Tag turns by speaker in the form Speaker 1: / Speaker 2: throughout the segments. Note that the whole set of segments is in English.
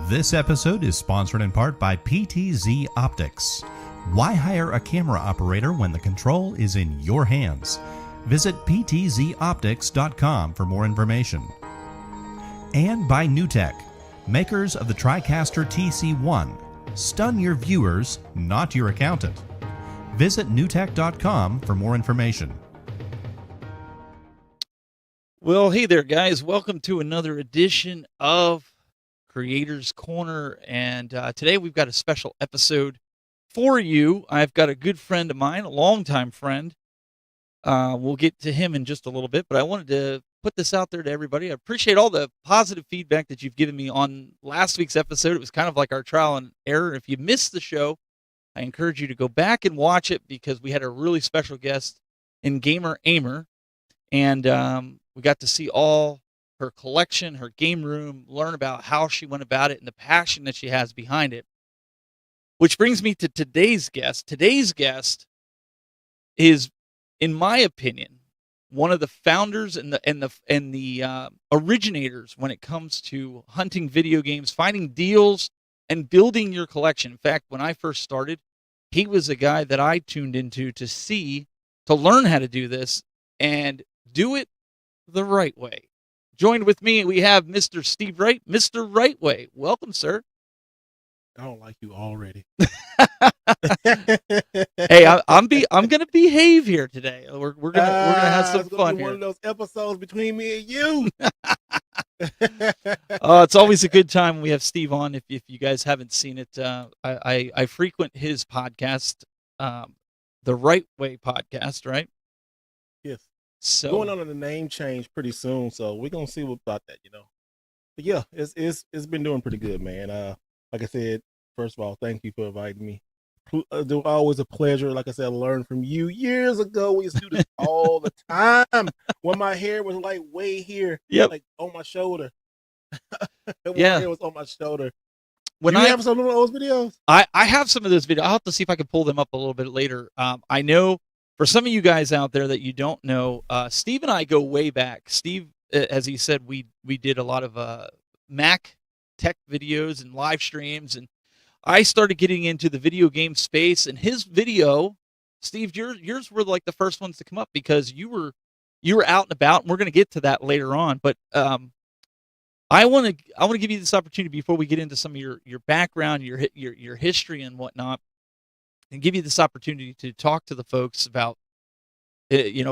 Speaker 1: This episode is sponsored in part by PTZ Optics. Why hire a camera operator when the control is in your hands? Visit ptzoptics.com for more information. And by NewTek, makers of the TriCaster TC1. Stun your viewers, not your accountant. Visit newtek.com for more information.
Speaker 2: Well, hey there, guys. Welcome to another edition of Creators Corner. And today we've got a special episode for you. I've got a good friend of mine, a longtime friend. We'll get to him in just a little bit, but I wanted to put this out there to everybody. I appreciate all the positive feedback that you've given me on last week's episode. It was kind of like our trial and error. If you missed the show, I encourage you to go back and watch it because we had a really special guest in gamer Ahmer. And we got to see all her collection, her game room, learn about how she went about it and the passion that she has behind it. Which brings me to today's guest. Today's guest is, in my opinion, one of the founders and the originators when it comes to hunting video games, finding deals, and building your collection. In fact, when I first started, he was a guy that I tuned into to learn how to do this and do it the right way. Joined with me, we have Mr. Steve Wright, Mr. Wright Way. Welcome, sir.
Speaker 3: I don't like you already.
Speaker 2: Hey, I'm gonna behave here today. We're gonna have some fun here.
Speaker 3: One of those episodes between me and you.
Speaker 2: It's always a good time when we have Steve on. If you guys haven't seen it, I frequent his podcast, the Wright Way podcast, right?
Speaker 3: Yes.
Speaker 2: So
Speaker 3: going on a name change pretty soon, so we're gonna see about that, But yeah, it's been doing pretty good, man. Like I said, first of all, thank you for inviting me. Always a pleasure. Like I said, I learned from you years ago. We used to do this all the time when my hair was like way here, like on my shoulder. My hair was on my shoulder. When I have some of those videos,
Speaker 2: I have some of those videos. I'll have to see if I can pull them up a little bit later. I know for some of you guys out there that you don't know, Steve and I go way back. Steve, as he said, we did a lot of Mac tech videos and live streams, and I started getting into the video game space. And his video, Steve, yours were like the first ones to come up because you were out and about, and we're going to get to that later on. But I want to give you this opportunity before we get into some of your background, your history and whatnot, and give you this opportunity to talk to the folks about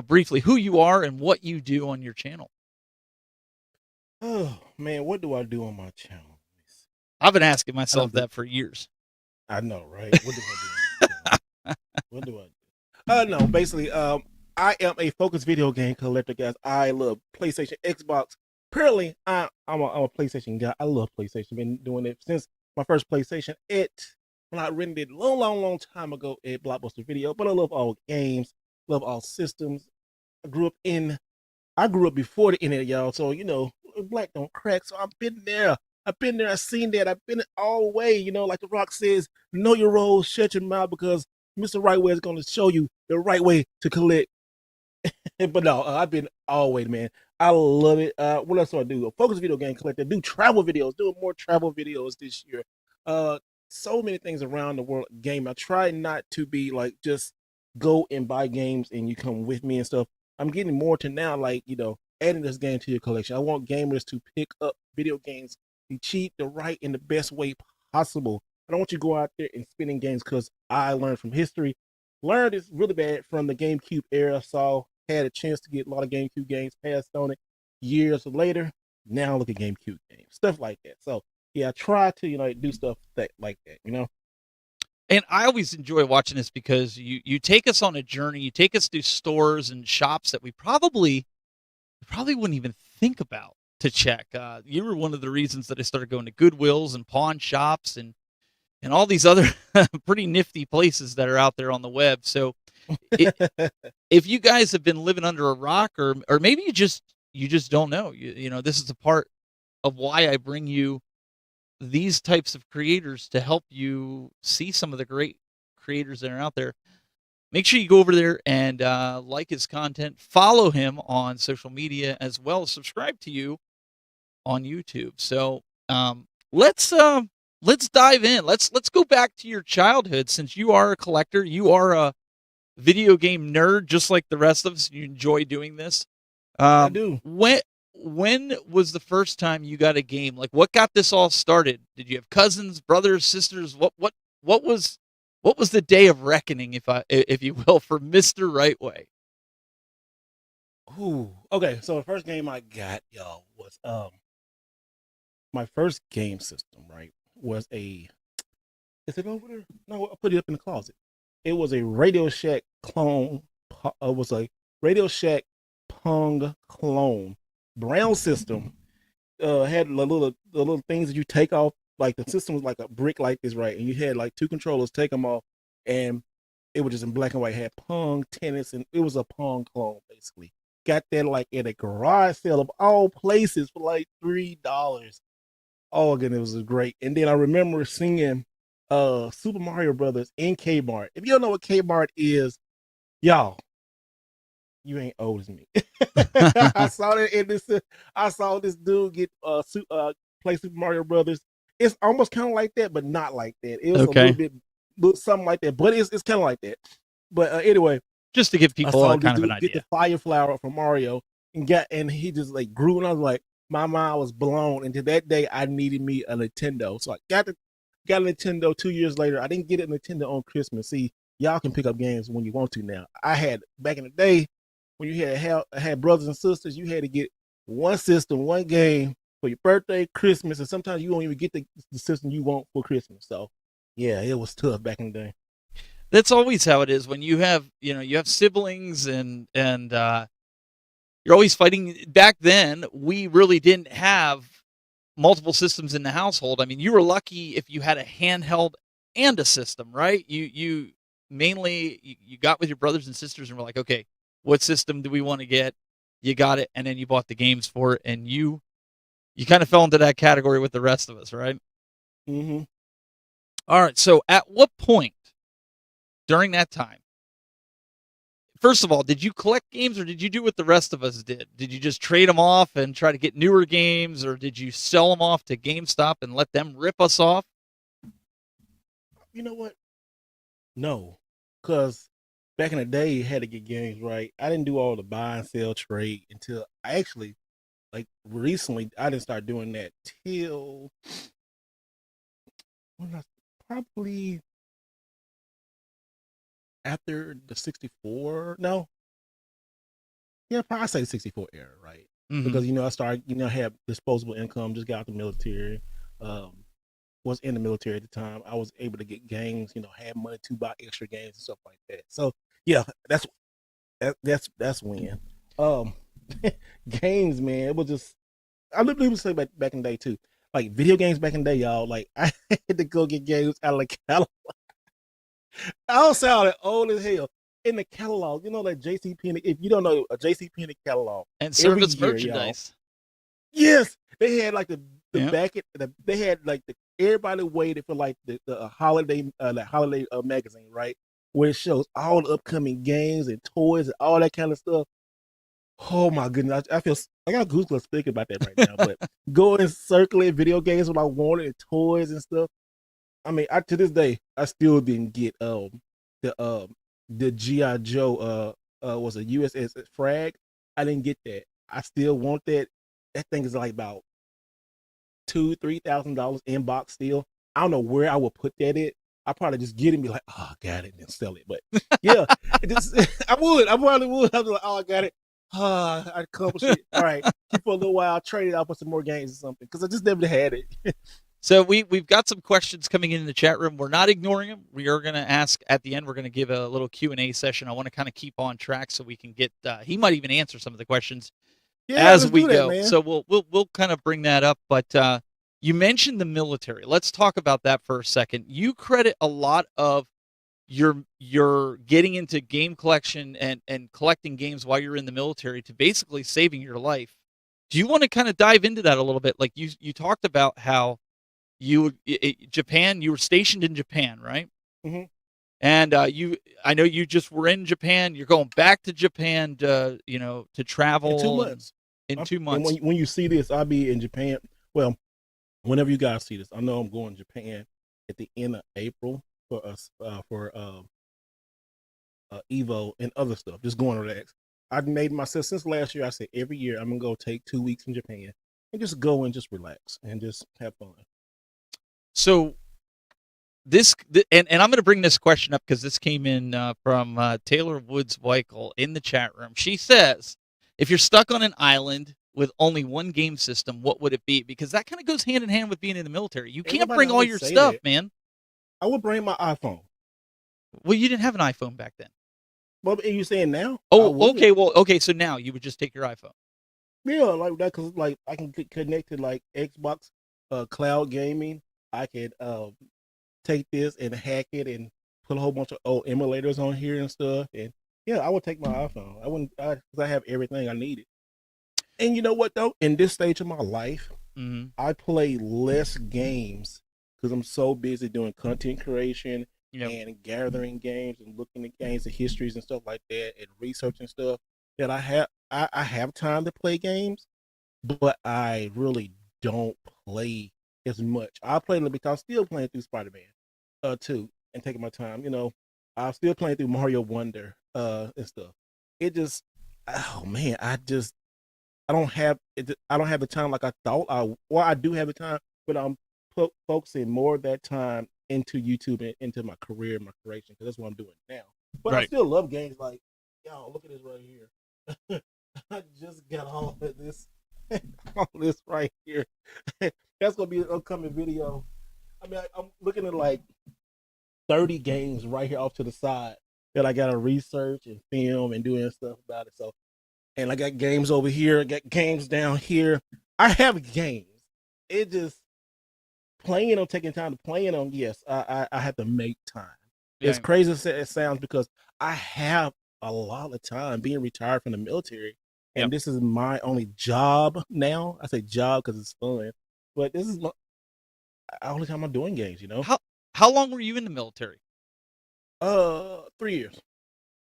Speaker 2: briefly who you are and what you do on your channel.
Speaker 3: Oh man, what do I do on my channel?
Speaker 2: I've been asking myself that for years.
Speaker 3: I know, right? What do I do? What do I do? No, basically, I am a focused video game collector, guys. I love PlayStation, Xbox. Apparently, I'm a PlayStation guy. I love PlayStation. Been doing it since my first PlayStation. When I rented it long time ago at Blockbuster Video. But I love all games, love all systems. I grew up before the internet, y'all. So black don't crack. So I've been there. I've seen that. I've been all the way, like The Rock says, know your role, shut your mouth, because Mr. Wright Way is going to show you the right way to collect. But no, I've been all the way, man. I love it. What else do I do? A focused video game collector. Do travel videos. Doing more travel videos this year. So many things around the world game. I try not to be like just go and buy games and you come with me and stuff. I'm getting more to now, like, adding this game to your collection. I want gamers to pick up video games the cheap, the right, in the best way possible. I don't want you to go out there and spinning games, because I learned from history. Learned is really bad from the GameCube era. Had a chance to get a lot of GameCube games, passed on it years later. Now look at GameCube games, stuff like that. So yeah, I try to do stuff like that.
Speaker 2: And I always enjoy watching this because you take us on a journey. You take us to stores and shops that we probably wouldn't even think about to check. You were one of the reasons that I started going to Goodwills and pawn shops and all these other pretty nifty places that are out there on the web. So if you guys have been living under a rock, or maybe you just don't know, this is a part of why I bring you these types of creators to help you see some of the great creators that are out there. Make sure you go over there and like his content, follow him on social media, as well as subscribe to you on YouTube. So let's dive in. Let's go back to your childhood, since you are a collector. You are a video game nerd, just like the rest of us. You enjoy doing this.
Speaker 3: I do.
Speaker 2: When was the first time you got a game? Like, what got this all started? Did you have cousins, brothers, sisters? What was the day of reckoning, if you will, for Mr. Wright Way?
Speaker 3: Ooh. Okay, so the first game I got, y'all, was my first game system, right? Was a is it over there? No, I put it up in the closet. It was a Radio Shack clone. It was a Radio Shack Pong clone. Brown system. Had the little things that you take off. Like the system was like a brick like this, right? And you had like two controllers, take them off, and it was just in black and white. It had Pong, tennis, and it was a Pong clone basically. Got that like at a garage sale of all places for like $3. Oh, again, it was great. And then I remember seeing Super Mario Brothers in Kmart. If you don't know what Kmart is, y'all, you ain't old as me. I saw that in this. I saw this dude get play Super Mario Brothers. It's almost kind of like that, but not like that. It was a little bit something like that, but it's kind of like that. But anyway,
Speaker 2: just to give people
Speaker 3: I saw
Speaker 2: kind of an idea.
Speaker 3: Get the fire flower from Mario and he just like grew, and I was like, my mind was blown. And to that day, I needed me a Nintendo, so I got a Nintendo 2 years later. I didn't get a Nintendo on Christmas. See, y'all can pick up games when you want to now. I had back in the day when you had brothers and sisters, you had to get one system, one game for your birthday, Christmas, and sometimes you don't even get the system you want for Christmas. So, yeah, it was tough back in the day.
Speaker 2: That's always how it is when you have siblings and you're always fighting. Back then, we really didn't have multiple systems in the household. I mean, you were lucky if you had a handheld and a system, right? You mainly you got with your brothers and sisters and were like, okay, what system do we want to get? You got it, and then you bought the games for it, and you kind of fell into that category with the rest of us, right?
Speaker 3: Mm-hmm.
Speaker 2: All right. So, at what point during that time, first of all, did you collect games, or did you do what the rest of us did? Did you just trade them off and try to get newer games, or did you sell them off to GameStop and let them rip us off?
Speaker 3: You know what? No, because back in the day, you had to get games, right. I didn't do all the buy and sell trade until I actually, like, recently. I didn't start doing that till probably after the 64. No, yeah, probably say 64 era, right?
Speaker 2: Mm-hmm.
Speaker 3: Because I started, had disposable income, just got out the military. Was in the military at the time. I was able to get games, had money to buy extra games and stuff like that. So yeah, that's when games, man. It was just, I literally say back in the day too. Like video games back in the day, y'all. Like I had to go get games out of the catalog. I don't sound old as hell. In the catalog, like JCPenney. If you don't know a JCPenney catalog
Speaker 2: and service merchandise.
Speaker 3: Yes, they had like the back. They had like everybody waited for like the holiday magazine, right, where it shows all the upcoming games and toys and all that kind of stuff. Oh my goodness, I feel I got goosebumps thinking about that right now. But going circling video games what I wanted and toys and stuff. I mean, to this day, I still didn't get the G.I. Joe was a USS Frag. I didn't get that. I still want that. That thing is like about $2,000-$3,000 in box still. I don't know where I would put that at. I probably just get it and be like, oh, I got it, and then sell it. But yeah, I probably would. I was like, oh, I got it. I accomplished it. All right, keep for a little while. I'll trade it out for some more games or something because I just never had it.
Speaker 2: So we've got some questions coming in the chat room. We're not ignoring them. We are going to ask at the end. We're going to give a little Q&A session. I want to kind of keep on track so we can get. He might even answer some of the questions as we go.
Speaker 3: That,
Speaker 2: so we'll kind of bring that up. But you mentioned the military. Let's talk about that for a second. You credit a lot of your getting into game collection and collecting games while you're in the military to basically saving your life. Do you want to kind of dive into that a little bit? Like you talked about how Japan, you were stationed in Japan, right?
Speaker 3: Mm-hmm.
Speaker 2: And I know you just were in Japan. You're going back to Japan to travel
Speaker 3: in 2 months.
Speaker 2: In 2 months.
Speaker 3: And when you see this, I'll be in Japan. Well, whenever you guys see this, I know I'm going to Japan at the end of April for us Evo and other stuff. Just going to relax. I've made myself since last year. I said every year I'm gonna go take 2 weeks in Japan and just go and just relax and just have fun.
Speaker 2: So and I'm going to bring this question up because this came in from Taylor Woods Weichel in the chat room. She says, if you're stuck on an island with only one game system, what would it be? Because that kind of goes hand in hand with being in the military. You can't bring all your stuff, man.
Speaker 3: I would bring my iPhone.
Speaker 2: Well, you didn't have an iPhone back then.
Speaker 3: Well, are you saying now?
Speaker 2: Oh, okay. Well, okay. So now you would just take your iPhone.
Speaker 3: Yeah, like that, because like I can get connected like Xbox, cloud gaming. I could take this and hack it and put a whole bunch of old emulators on here and stuff. And yeah, I would take my iPhone. I wouldn't, because I have everything I needed. And you know what though? In this stage of my life, I play less games because I'm so busy doing content creation and gathering games and looking at games and histories and stuff like that and researching stuff that I have time to play games, but I really don't play as much. I play a little because I'm still playing through Spider-Man 2 and taking my time. You know, I'm still playing through Mario Wonder and stuff. It just, oh man, I don't have it. I don't have the time like I thought. I do have the time, but I'm focusing more of that time into YouTube and into my career, my creation, because that's what I'm doing now. But I still love games like, y'all, look at this right here. I just got all of this, all this right here. That's gonna be an upcoming video. I mean, I'm looking at like 30 games right here off to the side that I gotta research and film and doing stuff about it. So, and I got games over here, I got games down here. I have games. It just playing them, taking time to playing them. Yes, I have to make time. Yeah. As crazy as it sounds, because I have a lot of time being retired from the military, and this is my only job now. I say job because it's fun, but this is the only time I'm doing games. You know.
Speaker 2: How long were you in the military?
Speaker 3: 3 years.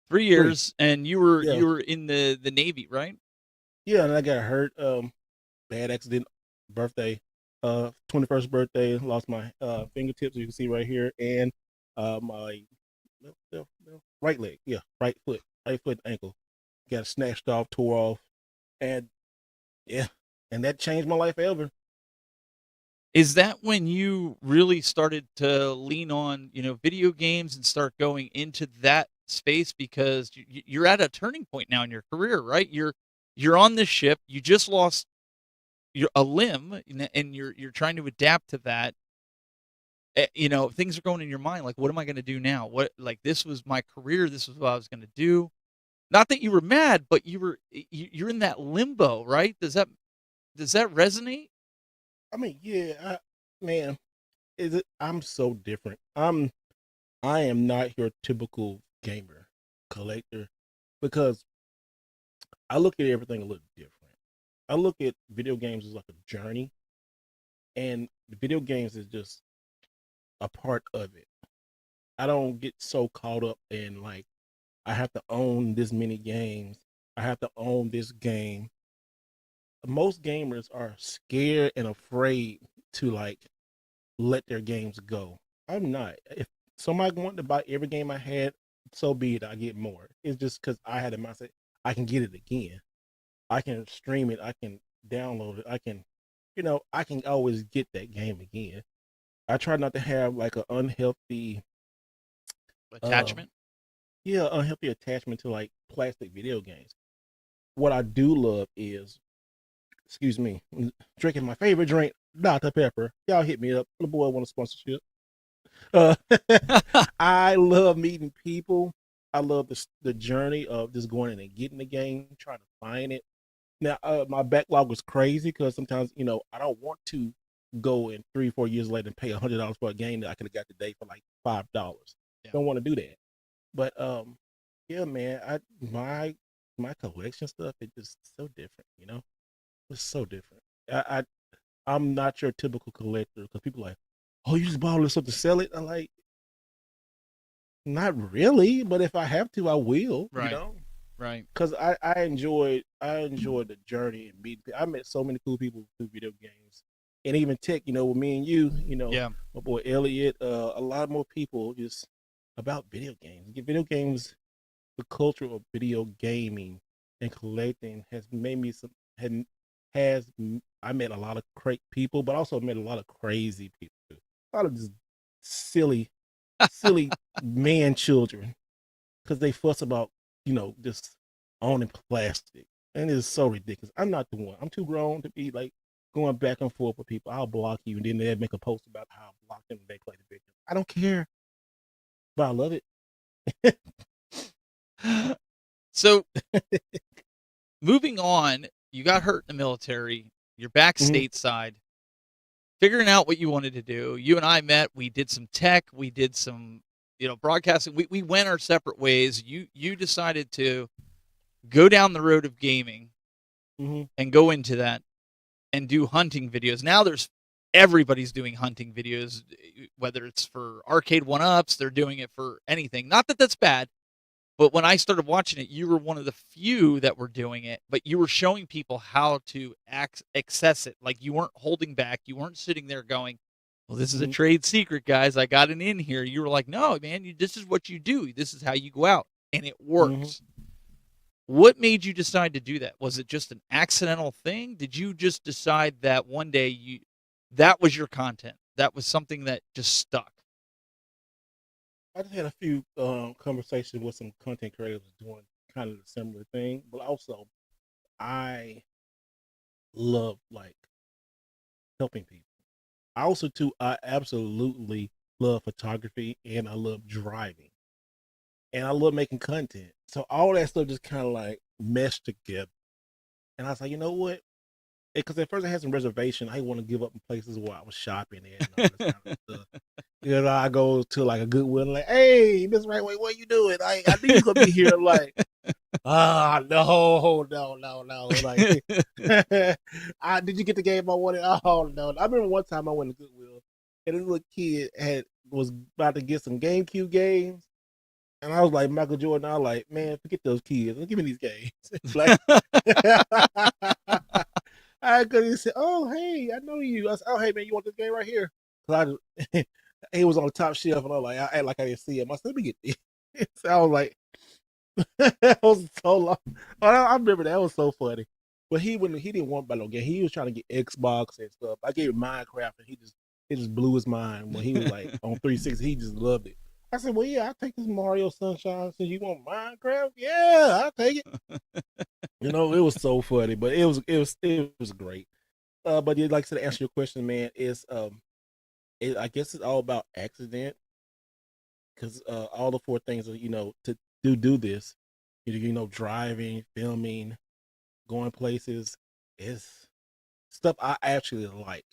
Speaker 2: 3 years, and you were in the Navy, right?
Speaker 3: Yeah, and I got hurt. Bad accident. Birthday. 21st birthday. Lost my fingertips. You can see right here, and my right leg. Yeah, right foot, ankle. Got snatched off, tore off, and that changed my life forever.
Speaker 2: Is that when you really started to lean on, video games and start going into that space? Because you're at a turning point now in your career, right? You're on this ship. You just lost a limb, and you're trying to adapt to that. Things are going in your mind like, what am I going to do now? This was my career. This was what I was going to do. Not that you were mad, but you're in that limbo, right? Does that resonate?
Speaker 3: I mean, yeah, man, I'm so different. I am not your typical gamer collector, because I look at everything a little different. I look at video games as like a journey, and the video games is just a part of it. I don't get so caught up in like, I have to own this many games. I have to own this game. Most gamers are scared and afraid to like let their games go. I'm not. If somebody wanted to buy every game I had, so be it. I get more. It's just because I had a mindset. I can get it again. I can stream it. I can download it. I can always get that game again. I try not to have like an unhealthy
Speaker 2: attachment.
Speaker 3: Unhealthy attachment to like plastic video games. What I do love is, excuse me, drinking my favorite drink, Dr. Pepper. Y'all hit me up. The boy want a sponsorship. I love meeting people. I love the journey of just going in and getting the game, trying to find it. Now, my backlog was crazy because sometimes, I don't want to go in 3-4 years later and pay $100 for a game that I could have got today for like $5. Don't want to do that. But yeah, man, my collection stuff is just so different. It's so different. I'm not your typical collector, because people are like, oh, you just bought all this stuff to sell it. I'm like, not really, but if I have to, I will.
Speaker 2: Right. Right.
Speaker 3: Because I enjoyed the journey and meeting. I met so many cool people through video games, and even tech, with me and you,
Speaker 2: Yeah.
Speaker 3: my boy Elliot, a lot more people just about video games. Video games, the culture of video gaming and collecting has made me had has I met a lot of great people, but also met a lot of crazy people too. A lot of just silly, silly man children because they fuss about just owning plastic, and it's so ridiculous. I'm not the one. I'm too grown to be like going back and forth with people. I'll block you, and then they make a post about how I blocked them and they play the video. I don't care, but I love it.
Speaker 2: So moving on, you got hurt in the military. You're back
Speaker 3: Mhm.
Speaker 2: stateside, figuring out what you wanted to do. You and I met. We did some tech. We did some, broadcasting. We went our separate ways. You decided to go down the road of gaming
Speaker 3: Mhm.
Speaker 2: and go into that and do hunting videos. Now everybody's doing hunting videos, whether it's for arcade one-ups, they're doing it for anything. Not that that's bad, but when I started watching it, you were one of the few that were doing it, but you were showing people how to access it. Like you weren't holding back. You weren't sitting there going, well, this is a
Speaker 3: Mhm.
Speaker 2: trade secret, guys. I got an in here. You were like, no, man, this is what you do. This is how you go out. And it
Speaker 3: Mhm.
Speaker 2: works. What made you decide to do that? Was it just an accidental thing? Did you just decide that one day that was your content? That was something that just stuck?
Speaker 3: I just had a few conversations with some content creators doing kind of the similar thing, but also I love like helping people. I also too I absolutely love photography and I love driving and I love making content. So all that stuff just kind of like meshed together. And I was like, you know what? Because at first I had some reservation. I didn't want to give up in places where I was shopping at and all this kind of stuff. I go to like a Goodwill and like, hey, Miss Right Way, what you doing? I knew you gonna be here. Like, no. Like, did you get the game I wanted? Oh no. I remember one time I went to Goodwill and this little kid was about to get some GameCube games. And I was like, Michael Jordan, I was like, man, forget those kids. Give me these games. Like, I could have said, oh, hey, I know you. I said, oh, hey, man, you want this game right here? Because he was on the top shelf, and I was like, I act like I didn't see him. I said, let me get this. So I was like, that was so long. I remember that was so funny. But he didn't want about no game. He was trying to get Xbox and stuff. I gave him Minecraft, and it just blew his mind when he was like on 360. He just loved it. I said, well, yeah, I'll take this Mario Sunshine since you want Minecraft. Yeah, I'll take it. It was so funny, but it was great. But yeah, like I said, to answer your question, man, I guess it's all about accident because all the four things are to do this, driving, filming, going places is stuff I actually like.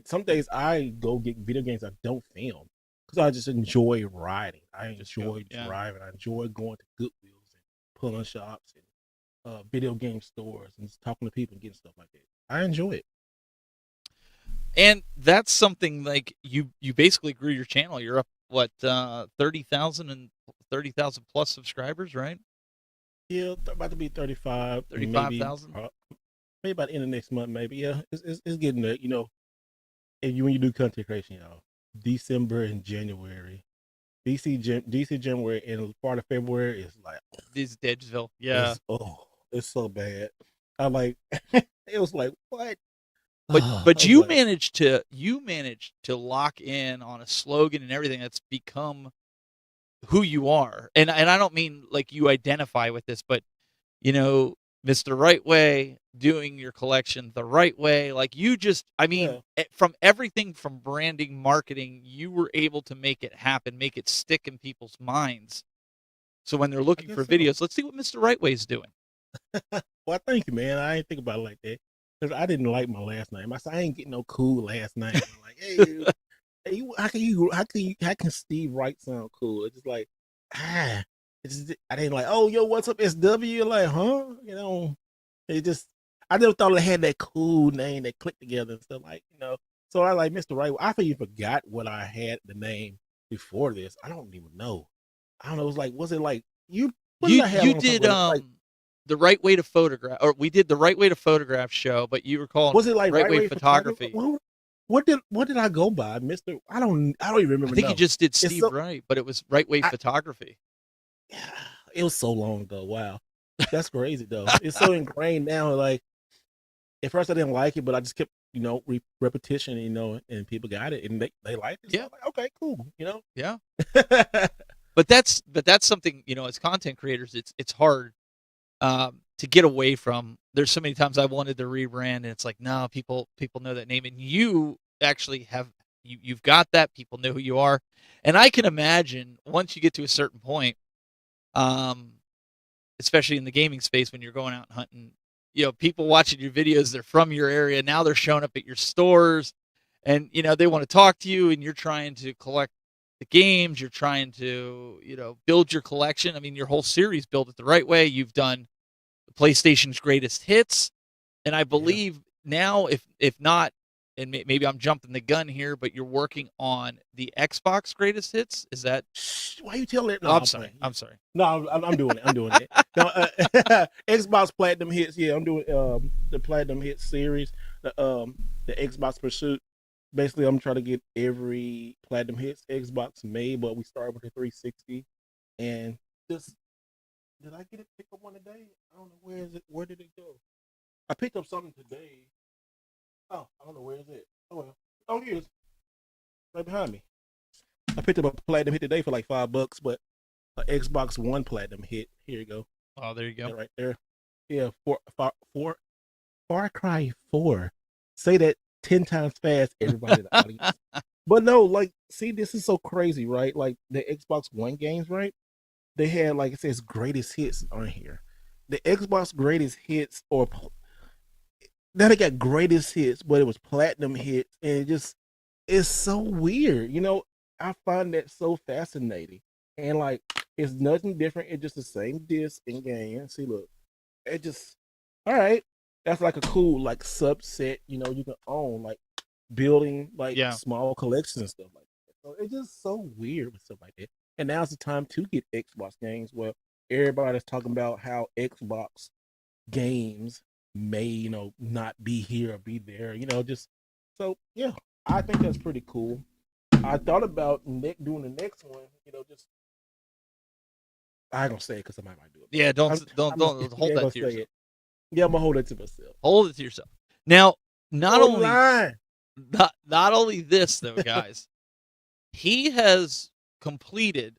Speaker 3: Some days I go get video games I don't film because I just enjoy riding. I
Speaker 2: Just go,
Speaker 3: enjoy
Speaker 2: yeah.
Speaker 3: driving. I enjoy going to Goodwills and pulling shops and video game stores and just talking to people and getting stuff like that. I enjoy it.
Speaker 2: And that's something like you basically grew your channel. You're up what 30,000 plus subscribers, right?
Speaker 3: Yeah, about to be 35, maybe
Speaker 2: 35,000.
Speaker 3: maybe by the end of next month, maybe. Yeah, it's getting there. When you do content creation, y'all, December and January, DC January and part of February is like
Speaker 2: This Deadsville. Yeah.
Speaker 3: it's so bad. I like it was like what?
Speaker 2: But
Speaker 3: I was
Speaker 2: you
Speaker 3: like,
Speaker 2: managed to lock in on a slogan and everything that's become who you are. And I don't mean like you identify with this, but Mr. Right Way, doing your collection the right way. Like you just, I mean,
Speaker 3: yeah,
Speaker 2: from everything from branding, marketing, you were able to make it happen, make it stick in people's minds. So when they're
Speaker 3: I
Speaker 2: looking for
Speaker 3: guess so.
Speaker 2: videos, let's see what Mr. Right Way's doing.
Speaker 3: Well, thank you, man. I ain't think about it like that because I didn't like my last name. I said I ain't getting no cool last name. I'm like, hey, how can Steve Wright sound cool? It's just like I didn't like. Oh, yo, what's up, SW? Like, huh? It just I never thought it had that cool name that clicked together and stuff like. So I like Mr. Wright. I even forgot what I had the name before this. I don't even know. I don't know. Was it like you? What did I have
Speaker 2: You
Speaker 3: on top
Speaker 2: did
Speaker 3: of it? Like
Speaker 2: the Right Way to Photograph, or we did the Right Way to Photograph show, but you were calling
Speaker 3: Was it like
Speaker 2: Right
Speaker 3: Wright
Speaker 2: Way
Speaker 3: Way
Speaker 2: Photography.
Speaker 3: What did I go by, Mister? I don't even
Speaker 2: I
Speaker 3: remember.
Speaker 2: think you
Speaker 3: No,
Speaker 2: just did
Speaker 3: it's
Speaker 2: Steve
Speaker 3: so
Speaker 2: Wright, but it was Right Way
Speaker 3: I,
Speaker 2: Photography.
Speaker 3: it was so long ago. Wow, that's crazy though. It's so ingrained now. Like at first I didn't like it, but I just kept repetition, and people got it and they liked it. So
Speaker 2: Yeah.
Speaker 3: I'm like, okay, cool,
Speaker 2: Yeah. But that's something, as content creators, it's hard to get away from. There's so many times I wanted to rebrand, and it's like, no, people know that name, and you actually have you've got that. People know who you are, and I can imagine once you get to a certain point, um, especially in the gaming space when you're going out and hunting, people watching your videos, they're from your area. Now they're showing up at your stores, and they want to talk to you, and you're trying to collect the games. You're trying to build your collection. I mean, your whole series built it the right way. You've done the PlayStation's greatest hits, and I believe now, if not, and maybe I'm jumping the gun here, but you're working on the Xbox greatest hits. Is that?
Speaker 3: Why you telling it? No,
Speaker 2: Oh, I'm sorry. I'm sorry.
Speaker 3: No, I'm doing it. I'm doing it. No, Xbox Platinum Hits. Yeah, I'm doing the Platinum Hits series. The Xbox Pursuit. Basically, I'm trying to get every Platinum Hits Xbox made, but we started with the 360, and just did I get it? Pick up one today? I don't know where is it. Where did it go? I picked up something today. Oh, I don't know where is it. Oh well. Oh, here it is. Right behind me. I picked up a Platinum Hit today for like $5, but an Xbox One Platinum Hit. Here you go.
Speaker 2: Oh, there you go.
Speaker 3: That right there. Yeah, Far Cry 4. Say that 10 times fast, everybody in the audience. But no, like, see, this is so crazy, right? Like the Xbox One games, right? They had, like it says, greatest hits on here. The Xbox greatest hits, or now they got greatest hits, but it was platinum hits, and it's so weird. I find that so fascinating, and like it's nothing different. It's just the same disc in game. See, look, it just all right. That's like a cool like subset. You can own like building like small collections and stuff like that. So it's just so weird with stuff like that. And now's the time to get Xbox games. Well, everybody's talking about how Xbox games may, not be here or be there. Just so yeah, I think that's pretty cool. I thought about doing the next one. Just I ain't gonna say it because somebody might do it.
Speaker 2: Yeah, don't hold that to yourself.
Speaker 3: It. Yeah, I'm gonna hold it to myself.
Speaker 2: Hold it to yourself. Now, not only this though, guys, he has completed.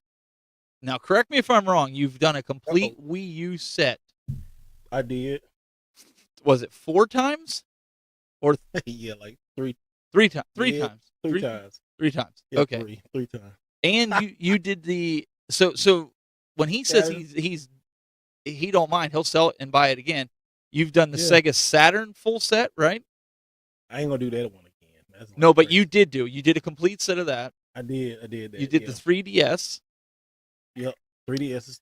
Speaker 2: Now, correct me if I'm wrong. You've done a complete Wii U set.
Speaker 3: I did.
Speaker 2: Was it 4 times? Or
Speaker 3: yeah, like three
Speaker 2: times.
Speaker 3: Three times.
Speaker 2: 3 times.
Speaker 3: Yeah,
Speaker 2: okay.
Speaker 3: Three times.
Speaker 2: And you did the so when he says he don't mind, he'll sell it and buy it again. You've done the Sega Saturn full set, right?
Speaker 3: I ain't gonna do that one again.
Speaker 2: No, but you did a complete set of that.
Speaker 3: I did that.
Speaker 2: You did the 3DS.
Speaker 3: Yep, 3DS.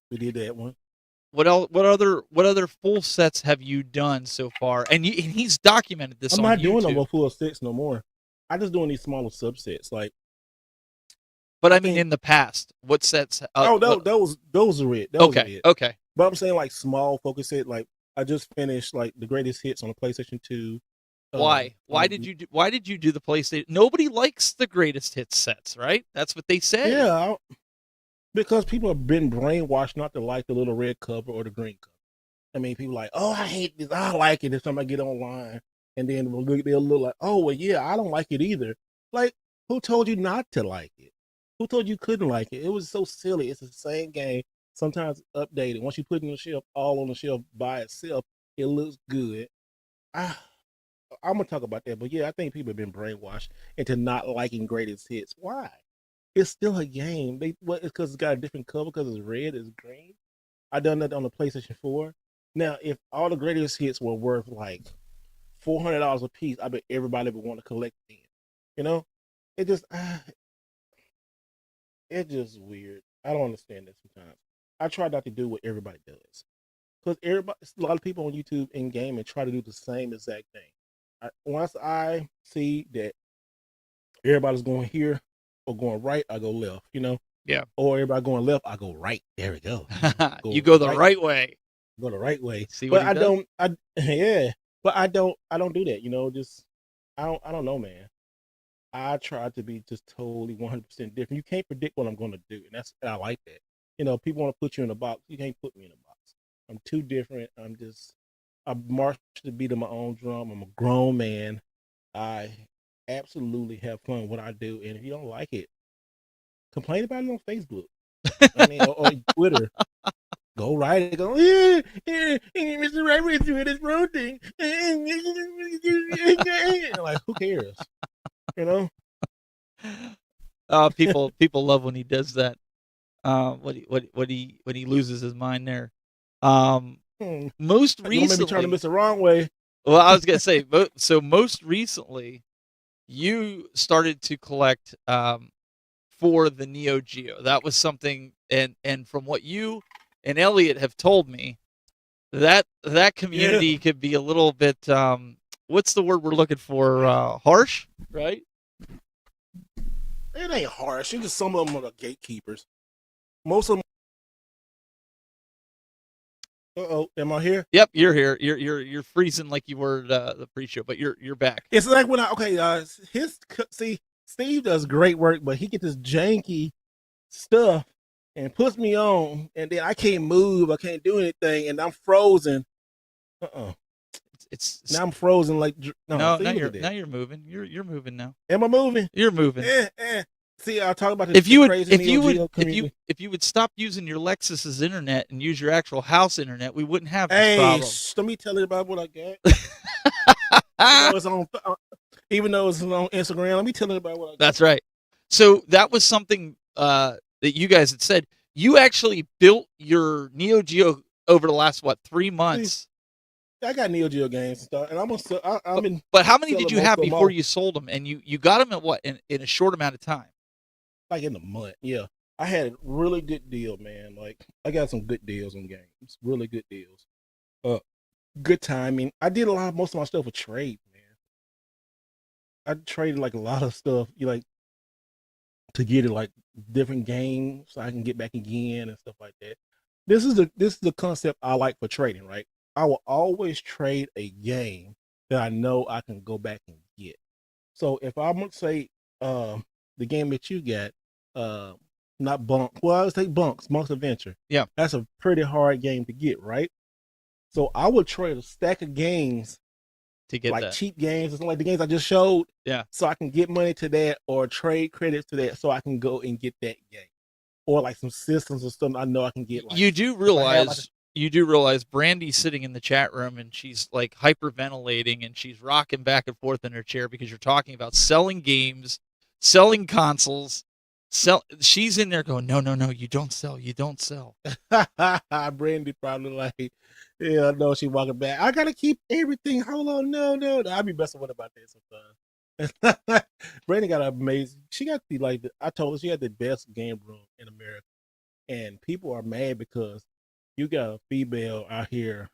Speaker 3: We did that one.
Speaker 2: What else? What other full sets have you done so far? And he's documented this.
Speaker 3: I'm
Speaker 2: on
Speaker 3: not
Speaker 2: YouTube.
Speaker 3: doing no more full sets no more. I'm just doing these smaller subsets, like.
Speaker 2: But I mean, in the past, what sets?
Speaker 3: Those are it.
Speaker 2: Okay.
Speaker 3: But I'm saying like small focus set. Like I just finished like the greatest hits on the PlayStation 2.
Speaker 2: Why? Why did you do the PlayStation? Nobody likes the greatest hits sets, right? That's what they say.
Speaker 3: Yeah, because people have been brainwashed not to like the little red cover or the green cover. I mean, people are like, oh, I hate this. I like it. If somebody get online, and then they'll look like, oh, well, yeah, I don't like it either. Like, who told you not to like it? Who told you couldn't like it? It was so silly. It's the same game. Sometimes updated. Once you put it on the shelf, all on the shelf by itself, it looks good. I'm gonna talk about that, but yeah, I think people have been brainwashed into not liking greatest hits. Why? It's still a game. It's because it's got a different cover because it's red, it's green. I done that on the PlayStation 4. Now, if all the greatest hits were worth like $400 a piece, I bet everybody would want to collect them. It just it's just weird. I don't understand that sometimes. I try not to do what everybody does, because a lot of people on YouTube in game and try to do the same exact thing. Once I see that everybody's going here or going right, I go left.
Speaker 2: Yeah.
Speaker 3: Or everybody going left, I go right. There we go.
Speaker 2: You go the right way.
Speaker 3: go the right way.
Speaker 2: See what
Speaker 3: But
Speaker 2: he
Speaker 3: I
Speaker 2: does?
Speaker 3: don't. But I don't do that. Just I don't know, man. I try to be just totally 100% different. You can't predict what I'm going to do, and I like that. People want to put you in a box. You can't put me in a box. I'm too different. I march to the beat of my own drum. I'm a grown man. I absolutely have fun with what I do, and if you don't like it, complain about it on Facebook. Or Twitter. Go write it. Go, Mr. Wright was doing this wrong thing. Like, who cares?
Speaker 2: People love when he does that. When he loses his mind there. Most
Speaker 3: Don't make me turn
Speaker 2: recently,
Speaker 3: to Mr. Wrong Way.
Speaker 2: well, I was gonna say, so most recently, you started to collect for the Neo Geo. That was something, and from what you and Elliot have told me, that community could be a little bit what's the word we're looking for? Harsh, right?
Speaker 3: It ain't harsh. It's just some of them are the gatekeepers. Most of them. Am I here?
Speaker 2: Yep, you're here. You're freezing like you were the pre-show, but you're back.
Speaker 3: It's like when Steve does great work, but he gets this janky stuff and puts me on, and then I can't move, I can't do anything, and I'm frozen.
Speaker 2: It's
Speaker 3: now I'm frozen like
Speaker 2: now you're moving. You're moving now.
Speaker 3: Am I moving?
Speaker 2: You're moving.
Speaker 3: See, I'll talk about this.
Speaker 2: If you would stop using your Lexus's internet and use your actual house internet, we wouldn't have this problem.
Speaker 3: Let me tell you about what I got. Even though it's on Instagram, let me tell you about what I got.
Speaker 2: That's right. So that was something that you guys had said. You actually built your Neo Geo over the last 3 months.
Speaker 3: I got Neo Geo games and stuff, and I'm in.
Speaker 2: But how many did you have before you sold them? And you got them at what in a short amount of time?
Speaker 3: Like in a month, yeah. I had a really good deal, man. Like I got some good deals on games, really good deals. Good timing. I did most of my stuff with trade, man. I traded like a lot of stuff, to get it like different games so I can get back again and stuff like that. This is the concept I like for trading, right? I will always trade a game that I know I can go back and get. So if I'm gonna say the game that you got, not Bunk. Well, I would say Bunk's Adventure.
Speaker 2: Yeah,
Speaker 3: that's a pretty hard game to get, right? So I would trade a stack of games
Speaker 2: to get
Speaker 3: like cheap games, like the games I just showed.
Speaker 2: Yeah,
Speaker 3: so I can get money to that or trade credits to that, so I can go and get that game, or like some systems or something I know I can get. Like,
Speaker 2: you do realize Brandy's sitting in the chat room and she's like hyperventilating and she's rocking back and forth in her chair because you're talking about selling games, selling consoles. She's in there going, no, you don't sell.
Speaker 3: Brandy probably like, yeah, I know she walking back. I gotta keep everything. Hold on, no. I'll be messing with her about that sometimes. Brandy got amazing. She got I told her she had the best game room in America, and people are mad because you got a female out here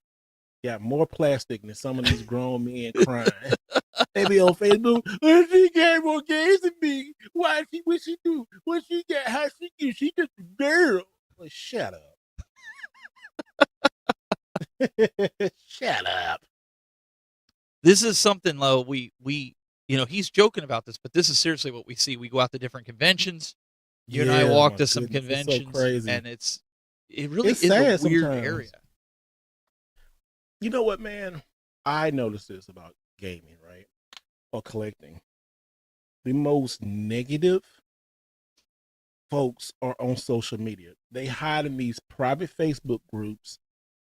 Speaker 3: got more plastic than some of these grown men crying. They be on Facebook. She got more games than me. Why she? What she do? What she got? How she do? She just a girl. Well, shut up. Shut up.
Speaker 2: This is something though we he's joking about this, but this is seriously what we see. We go out to different conventions. You and I walk to some conventions, so crazy. And it really is a weird area.
Speaker 3: You know what, man? I noticed this about gaming, right? Or collecting. The most negative folks are on social media. They hide in these private Facebook groups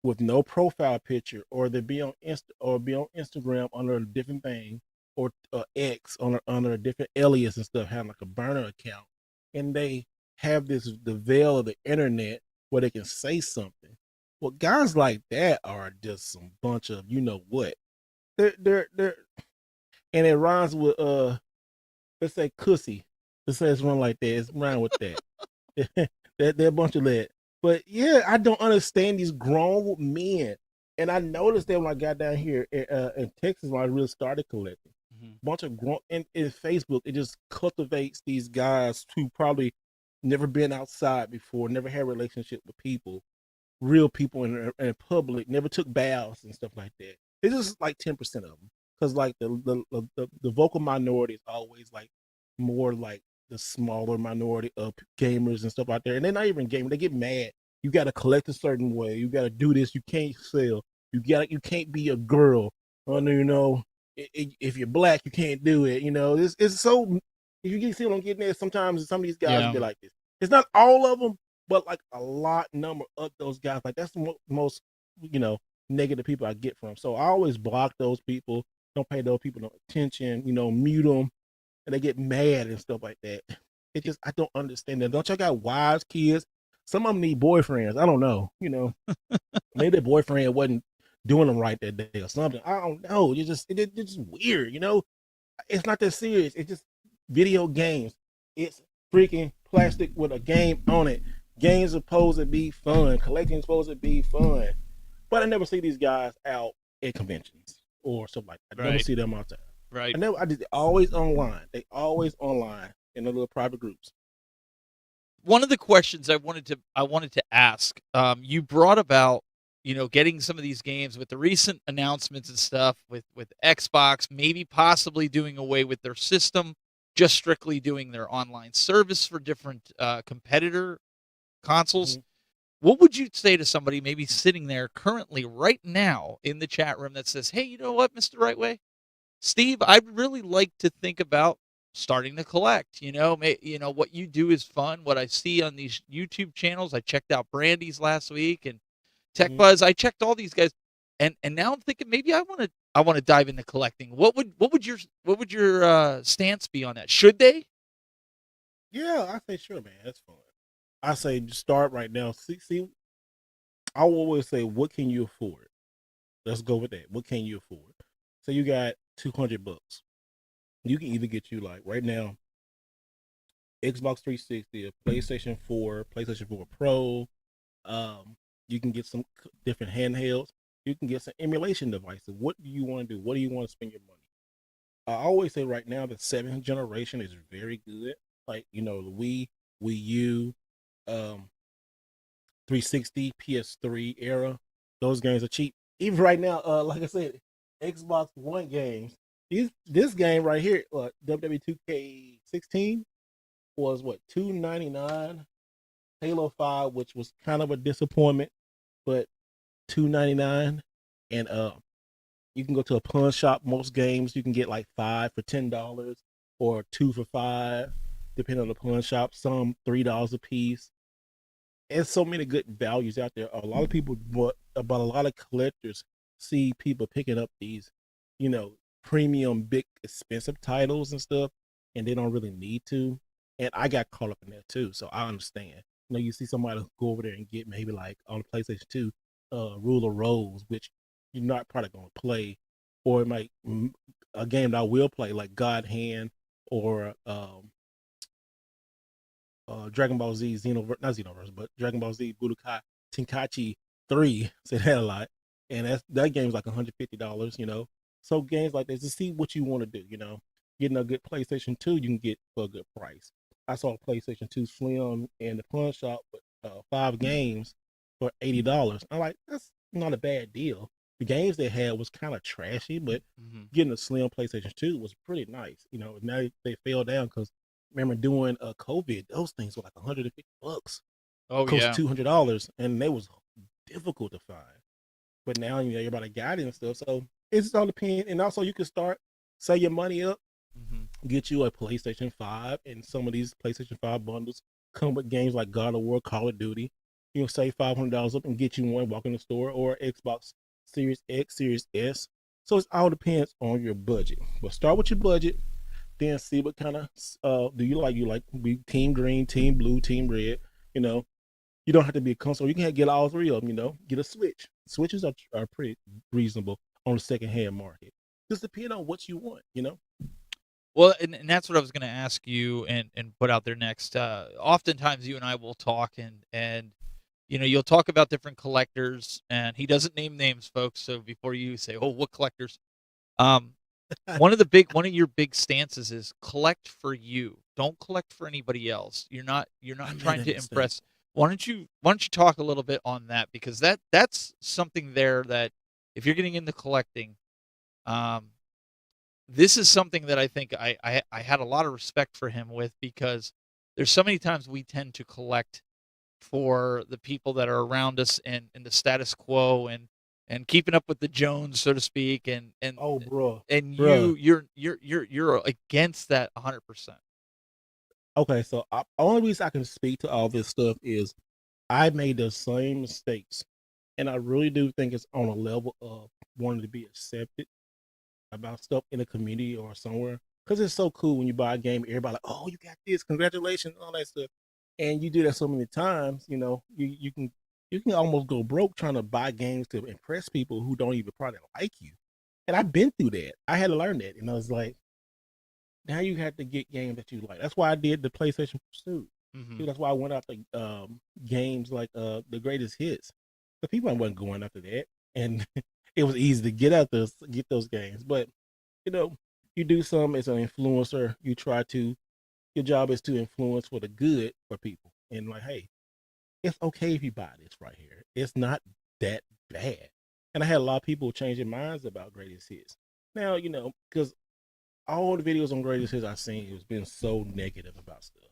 Speaker 3: with no profile picture, or they be on Instagram under a different thing, or X under a different alias and stuff, having like a burner account, and they have the veil of the internet where they can say something. Well, guys like that are just some bunch of what. They're and it rhymes with let's say cussy. Let's say it's run like that. It's rhyme with that. They're a bunch of that. But yeah, I don't understand these grown men. And I noticed that when I got down here in Texas when I really started collecting. Bunch of grown in Facebook, it just cultivates these guys who probably never been outside before, never had a relationship with people, real people in public, never took baths and stuff like that. It's just like 10% of them, because like the vocal minority is always like more like the smaller minority of gamers and stuff out there, and they're not even gaming. They get mad. You got to collect a certain way. You got to do this. You can't sell. You can't be a girl. Oh no, if you're black, you can't do it. It's so. If you see what I'm getting at, sometimes some of these guys
Speaker 2: Yeah.
Speaker 3: be like this. It's not all of them, but like a lot number of those guys. Like that's the most negative people I get from. So I always block those people. Don't pay those people no attention. Mute them, and they get mad and stuff like that. It just I don't understand that. Don't y'all got wives, kids? Some of them need boyfriends. I don't know. Maybe their boyfriend wasn't doing them right that day or something. I don't know. It's just weird. It's not that serious. It's just video games. It's freaking plastic with a game on it. Games are supposed to be fun. Collecting is supposed to be fun. But I never see these guys out at conventions or something like that. I never see them outside.
Speaker 2: Right.
Speaker 3: I did always online. They always online in the little private groups.
Speaker 2: One of the questions I wanted to ask, you brought about, getting some of these games with the recent announcements and stuff with Xbox, maybe possibly doing away with their system, just strictly doing their online service for different competitor consoles.
Speaker 3: Mm-hmm.
Speaker 2: What would you say to somebody maybe sitting there currently right now in the chat room that says, hey, you know what, Mr. Wright Way? Steve, I'd really like to think about starting to collect. What you do is fun. What I see on these YouTube channels, I checked out Brandy's last week and Tech Buzz. I checked all these guys, and now I'm thinking maybe I want to dive into collecting. What would your stance be on that? Should they?
Speaker 3: Yeah, I say sure, man. That's fun. I say start right now. See, I always say, what can you afford? Let's go with that. What can you afford? So you got $200. You can either get you like right now, Xbox 360, a PlayStation 4, PlayStation 4 Pro. You can get some different handhelds. You can get some emulation devices. What do you want to do? What do you want to spend your money? I always say right now the 7th generation is very good. Like the Wii U, 360, PS3 era. Those games are cheap. Even right now, like I said, Xbox One games. This game right here, WWE 2K16 was what, $299. Halo 5, which was kind of a disappointment, but $299. And you can go to a pawn shop. Most games you can get like 5 for $10 or 2 for $5, depending on the pawn shop. Some $3 a piece. And so many good values out there. A lot of people, but a lot of collectors see people picking up these, premium, big, expensive titles and stuff, and they don't really need to. And I got caught up in that too, so I understand. You see somebody go over there and get maybe like on the PlayStation 2, Rule of Rose, which you're not probably gonna play, or it might a game that I will play like God Hand or Dragon Ball Z not Xenoverse, but Dragon Ball Z Budokai Tenkaichi 3. Say that a lot, and that game's like $150. So games like this, to see what you want to do. Getting a good PlayStation 2, you can get for a good price. I saw a PlayStation 2 Slim in the pawn shop with 5 games for $80. I'm like, that's not a bad deal. The games they had was kind of trashy, but getting a Slim PlayStation 2 was pretty nice. Now they fell down because remember doing COVID, those things were like $150.
Speaker 2: Oh,
Speaker 3: cost
Speaker 2: yeah.
Speaker 3: $200, and they was difficult to find. But now everybody got it and stuff, so it just all depends. And also you can start save your money up, get you a PlayStation 5, and some of these PlayStation 5 bundles come with games like God of War, Call of Duty. You'll save $500 up and get you one, walk in the store, or Xbox Series X, Series S. So it all depends on your budget. But start with your budget, then see what kind of do you like. You like be Team Green, Team Blue, Team Red. You don't have to be a console. You can get all 3 of them. Get a Switch. Switches are pretty reasonable on the secondhand market. Just depend on what you want.
Speaker 2: Well, and that's what I was going to ask you and put out there next. Oftentimes you and I will talk and you'll talk about different collectors, and he doesn't name names, folks. So before you say, "Oh, what collectors?" One of your big stances is collect for you. Don't collect for anybody else. You're not trying to impress. Why don't you talk a little bit on that, because that's something there that if you're getting into collecting, um, this is something that I think I had a lot of respect for him with, because there's so many times we tend to collect for the people that are around us and the status quo and keeping up with the Jones, so to speak,
Speaker 3: Oh, bro,
Speaker 2: and
Speaker 3: bro.
Speaker 2: you're against that 100%.
Speaker 3: Okay, so only reason I can speak to all this stuff is I made the same mistakes, and I really do think it's on a level of wanting to be accepted about stuff in a community or somewhere. Because it's so cool when you buy a game, everybody like, oh, you got this, congratulations, all that stuff. And you do that so many times, you can almost go broke trying to buy games to impress people who don't even probably like you. And I've been through that. I had to learn that, and I was like, now you have to get games that you like. That's why I did the PlayStation Pursuit.
Speaker 2: Mm-hmm.
Speaker 3: That's why I went after games like the greatest hits. The people wasn't going after that, and it was easy to get those games. But you know, you do some as an influencer. You try to. Your job is to influence for the good for people, and like, hey, it's okay if you buy this right here. It's not that bad. And I had a lot of people change their minds about greatest hits. Now, because all the videos on greatest hits I've seen has been so negative about stuff.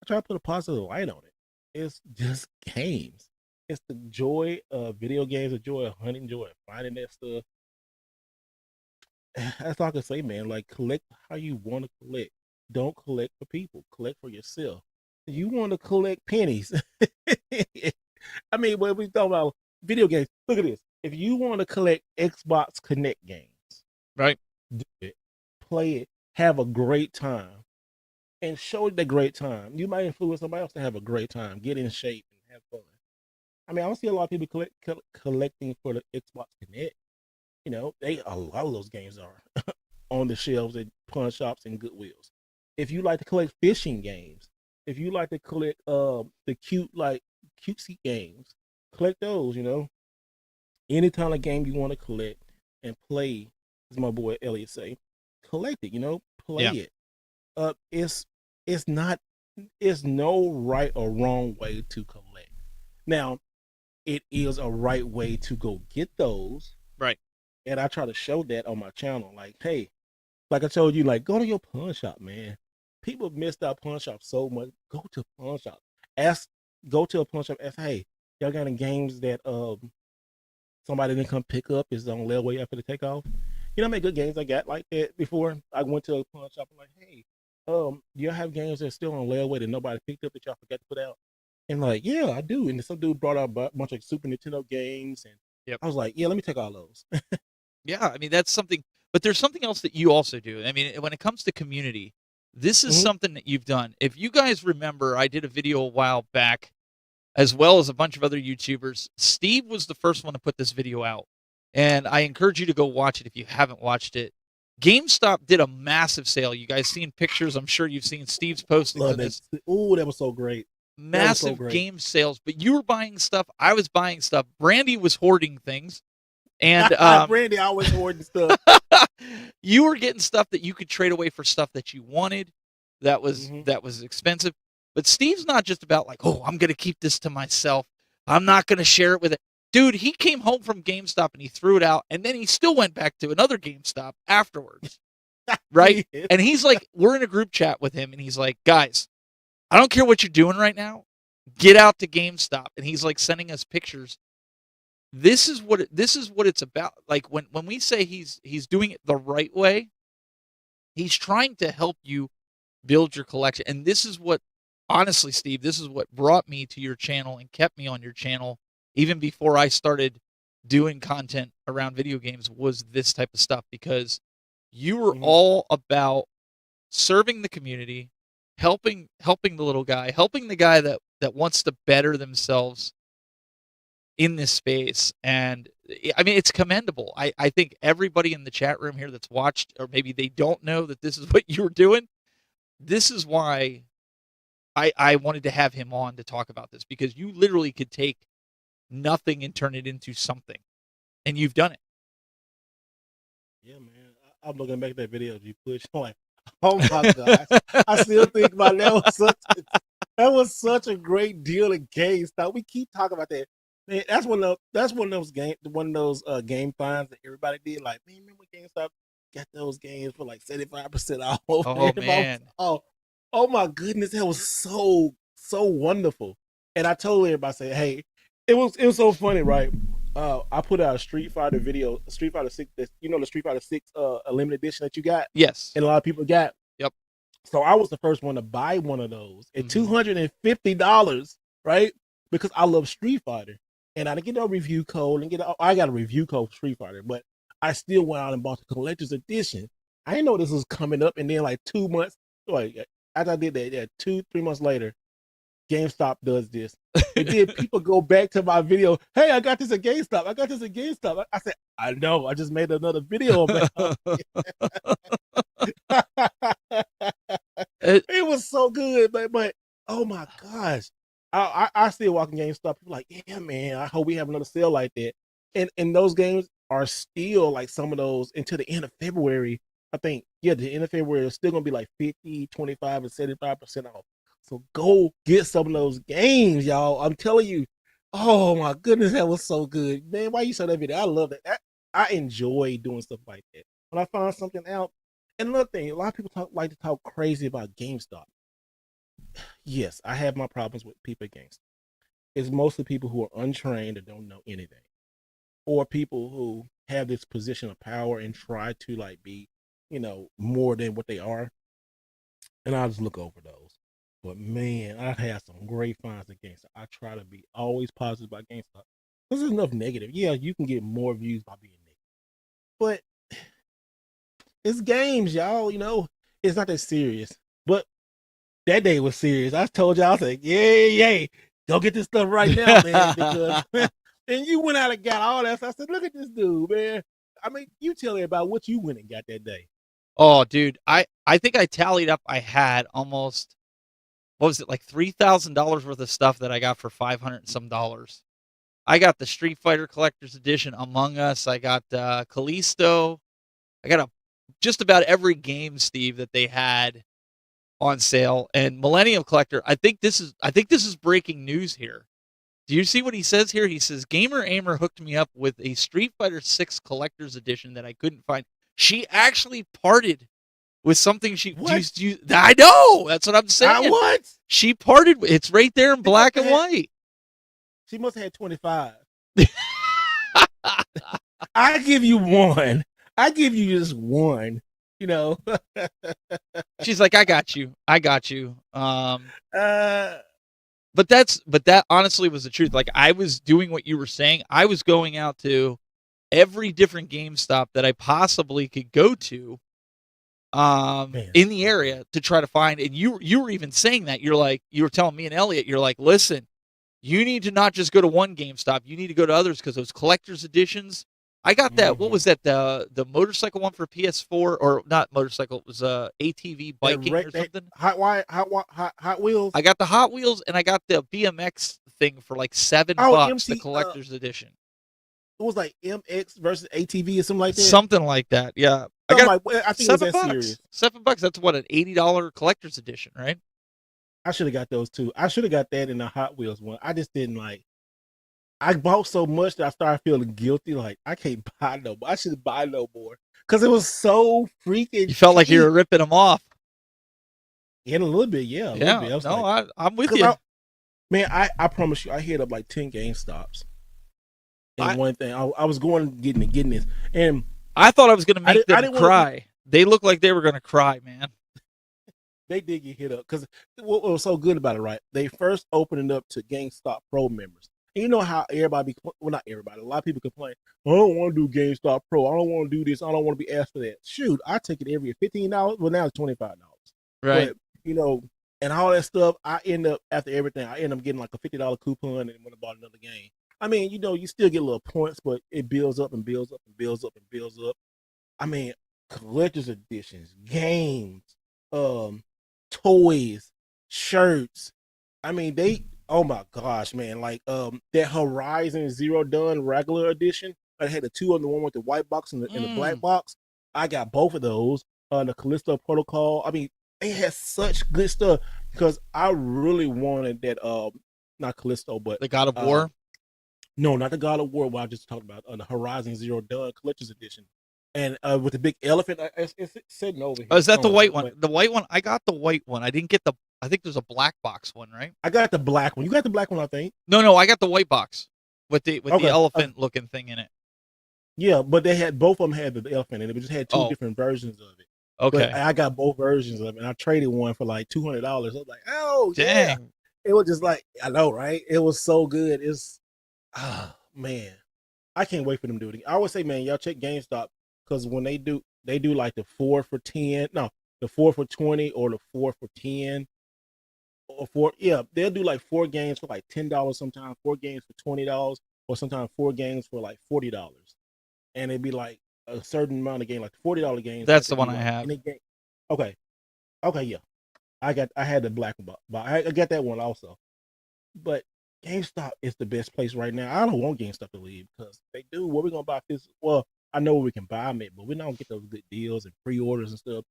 Speaker 3: I try to put a positive light on it. It's just games. It's the joy of video games, the joy of hunting, joy of finding that stuff. That's all I can say, man. Like, collect how you want to collect. Don't collect for people. Collect for yourself. You want to collect pennies. I mean, when we talk about video games, look at this. If you want to collect Xbox Connect games,
Speaker 2: Right.
Speaker 3: do it. Play it. Have a great time. And show the great time. You might influence somebody else to have a great time. Get in shape and have fun. I mean, I don't see a lot of people collecting for the Xbox Connect. A lot of those games are on the shelves at pawn shops and Goodwills. If you like to collect fishing games, if you like to collect the cutesy games, collect those. Any kind of game you want to collect and play, as my boy Elliot say, collect it. Play
Speaker 2: Yeah.
Speaker 3: it. It's not it's no right or wrong way to collect. Now, it is a right way to go get those.
Speaker 2: Right.
Speaker 3: And I try to show that on my channel. Like, hey, like I told you, like, go to your pawn shop, man. People missed out pawn shop so much. Go to pawn shop. Go to a pawn shop. Ask, hey, y'all got any games that somebody didn't come pick up is on layaway after the takeoff? How many good games I got like that before? I went to a pawn shop and like, hey, y'all have games that are still on layaway that nobody picked up that y'all forgot to put out? And like, yeah, I do. And some dude brought out a bunch of Super Nintendo games, and
Speaker 2: Yep.
Speaker 3: I was like, yeah, let me take all those.
Speaker 2: Yeah, I mean, that's something, but there's something else that you also do. I mean, when it comes to community, this is
Speaker 3: Mhm.
Speaker 2: something that you've done. If you guys remember, I did a video a while back, as well as a bunch of other YouTubers. Steve was the first one to put this video out, and I encourage you to go watch it if you haven't watched it. GameStop did a massive sale. You guys seen pictures? I'm sure you've seen Steve's postings
Speaker 3: Love
Speaker 2: of this.
Speaker 3: that. Oh, that was so great.
Speaker 2: Massive
Speaker 3: great.
Speaker 2: game sales, but you were buying stuff. I was buying stuff. Brandy was hoarding things. And
Speaker 3: Brandy always hoarding stuff.
Speaker 2: you were getting stuff that you could trade away for stuff that you wanted that was expensive. But Steve's not just about like, oh, I'm going to keep this to myself. I'm not going to share it with it. Dude, he came home from GameStop and he threw it out, and then he still went back to another GameStop afterwards. Right? And he's like, we're in a group chat with him, and he's like, guys, I don't care what you're doing right now. Get out to GameStop. And he's like sending us pictures. This is what it's about. Like when we say he's doing it the right way, he's trying to help you build your collection. And this is what, honestly, Steve, this is what brought me to your channel and kept me on your channel even before I started doing content around video games, was this type of stuff, because you were all about serving the community, helping the little guy, helping the guy that wants to better themselves in this space. And I mean, it's commendable. I think everybody in the chat room here that's watched, or maybe they don't know that this is what you were doing. This is why I wanted to have him on to talk about this, because you literally could take nothing and turn it into something, and you've done it.
Speaker 3: Yeah, man. I'm looking back at that video you pushed. I'm like, oh my gosh. I still think about that was That was such a great deal at GameStop. We keep talking about that. Man, that's one of those game finds that everybody did. Like, man, remember when GameStop got those games for like 75% off?
Speaker 2: Oh man.
Speaker 3: Oh my goodness, that was so wonderful. And I told everybody, say, hey, it was so funny, right? I put out a Street Fighter video, Street Fighter 6, the Street Fighter 6 limited edition that you got,
Speaker 2: Yes.
Speaker 3: and a lot of people got.
Speaker 2: Yep.
Speaker 3: So I was the first one to buy one of those at
Speaker 2: Mhm.
Speaker 3: $250, right? Because I love Street Fighter, and I didn't get a review code I got a review code for Street Fighter, but I still went out and bought the collector's edition. I didn't know this was coming up, and then like 2 months, like after I did that, 2-3 months later, GameStop does this. And then people go back to my video. Hey, I got this at GameStop. I got this at GameStop. I said, I know. I just made another video about it was so good, but oh my gosh. I still walk in GameStop. People like, yeah, man, I hope we have another sale like that. And those games are still like some of those until the end of February. I think, the end of February is still gonna be like 50, 25, and 75% off. So go get some of those games, y'all. I'm telling you. Oh my goodness, that was so good. Man, why you saw that video? I love that. I enjoy doing stuff like that. When I find something out. And another thing, a lot of people like to talk crazy about GameStop. Yes, I have my problems with people at GameStop. It's mostly people who are untrained or don't know anything. Or people who have this position of power and try to like be, more than what they are. And I'll just look over those. But man, I've had some great finds at GameStop. I try to be always positive about GameStop. Because there's enough negative. Yeah, you can get more views by being negative. But it's games, y'all. It's not that serious. But that day was serious. I told y'all, I was like, yay, go get this stuff right now, man. Because and you went out and got all that. So I said, look at this dude, man. I mean, you tell everybody what you went and got that day.
Speaker 2: Oh, dude, I think I tallied up. I had almost, what was it, like $3,000 worth of stuff that I got for $500 and some dollars. I got the Street Fighter Collector's Edition, Among Us. I got Callisto. I got just about every game, Steve, that they had on sale. And Millennium Collector. I think this is breaking news here. Do you see what he says here? He says, Gamer Ahmer hooked me up with a Street Fighter 6 Collector's Edition that I couldn't find. She actually parted with something she used. I know. That's what I'm saying.
Speaker 3: What?
Speaker 2: She parted. It's right there in black and white.
Speaker 3: She must have had 25. I give you one. I give you just one.
Speaker 2: She's like, I got you. But that honestly was the truth. Like, I was doing what you were saying. I was going out to every different GameStop that I possibly could go to in the area to try to find. And you were even saying that. You were telling me and Elliot, you're like, listen, you need to not just go to one GameStop. You need to go to others because those collector's editions. I got that. Mm-hmm. What was that? The motorcycle one for PS4, or not motorcycle? It was ATV biking or something.
Speaker 3: Hot Wheels.
Speaker 2: I got the Hot Wheels and I got the BMX thing for like $7. The collector's edition.
Speaker 3: It was like MX versus ATV or something like that.
Speaker 2: Something like that. Yeah.
Speaker 3: I think it was that serious.
Speaker 2: $7. That's what, an $80 collector's edition, right?
Speaker 3: I should have got those too. I should have got that in the Hot Wheels one. I just didn't like. I bought so much that I started feeling guilty. Like, I can't buy no more. I should buy no more because it was so freaking.
Speaker 2: You felt like you were ripping them off.
Speaker 3: In a little bit, yeah.
Speaker 2: I'm with you.
Speaker 3: I promise you, I hit up like 10 GameStops. And one thing, I was going getting this, and
Speaker 2: I thought I was going to make them cry. They looked like they were going to cry, man.
Speaker 3: They did get hit up because what was so good about it, right? They first opened it up to GameStop Pro members. And you know how not everybody, a lot of people complain, I don't want to do GameStop Pro. I don't want to do this. I don't want to be asked for that. Shoot, I take it every $15. Well, now it's $25.
Speaker 2: Right.
Speaker 3: But, and all that stuff, I end up, after everything, I end up getting like a $50 coupon and when I bought another game. I mean, you still get little points, but it builds up and builds up and builds up and builds up. I mean, collector's editions, games, toys, shirts. I mean, oh my gosh, man! Like that Horizon Zero Dawn regular edition. I had the two on the one with the white box and the black box. I got both of those. The Callisto Protocol. I mean, they had such good stuff. because I really wanted that. Not Callisto, but
Speaker 2: The God of
Speaker 3: uh,
Speaker 2: War.
Speaker 3: no, not the God of War. What I just talked about, the Horizon Zero Dawn Collector's Edition, and with the big elephant. It's sitting over here
Speaker 2: Oh, is that the white
Speaker 3: somewhere,
Speaker 2: one?
Speaker 3: but
Speaker 2: The white one. I got the white one. I didn't get the. I think there's a black box one, right?
Speaker 3: I got the black one. You got the black one, I think.
Speaker 2: No, I got the white box with the
Speaker 3: Okay.
Speaker 2: elephant looking thing in it.
Speaker 3: Yeah, but they had both of them had the elephant in it. But just had two
Speaker 2: Oh,
Speaker 3: different versions of it. But
Speaker 2: okay.
Speaker 3: I got both versions of it, and I traded one for like $200. I was like, oh yeah.
Speaker 2: Dang.
Speaker 3: It was just like, I know, right? It was so good. It's man, I can't wait for them to do it. I always say, man, y'all check GameStop because when they do like the 4 for 10, no, the 4 for 20 or the 4 for 10 or they'll do like 4 games for like $10 sometimes, 4 games for $20, or sometimes 4 games for like $40, and it'd be like a certain amount of game, like $40 games.
Speaker 2: That's
Speaker 3: like
Speaker 2: the one I
Speaker 3: like
Speaker 2: have.
Speaker 3: any game. Okay, yeah. I had the black one, but I got that one also. But GameStop is the best place right now. I don't want GameStop to leave because they do. What we're gonna buy this? Well, I know where we can buy them at, but we don't get those good deals and pre-orders and stuff.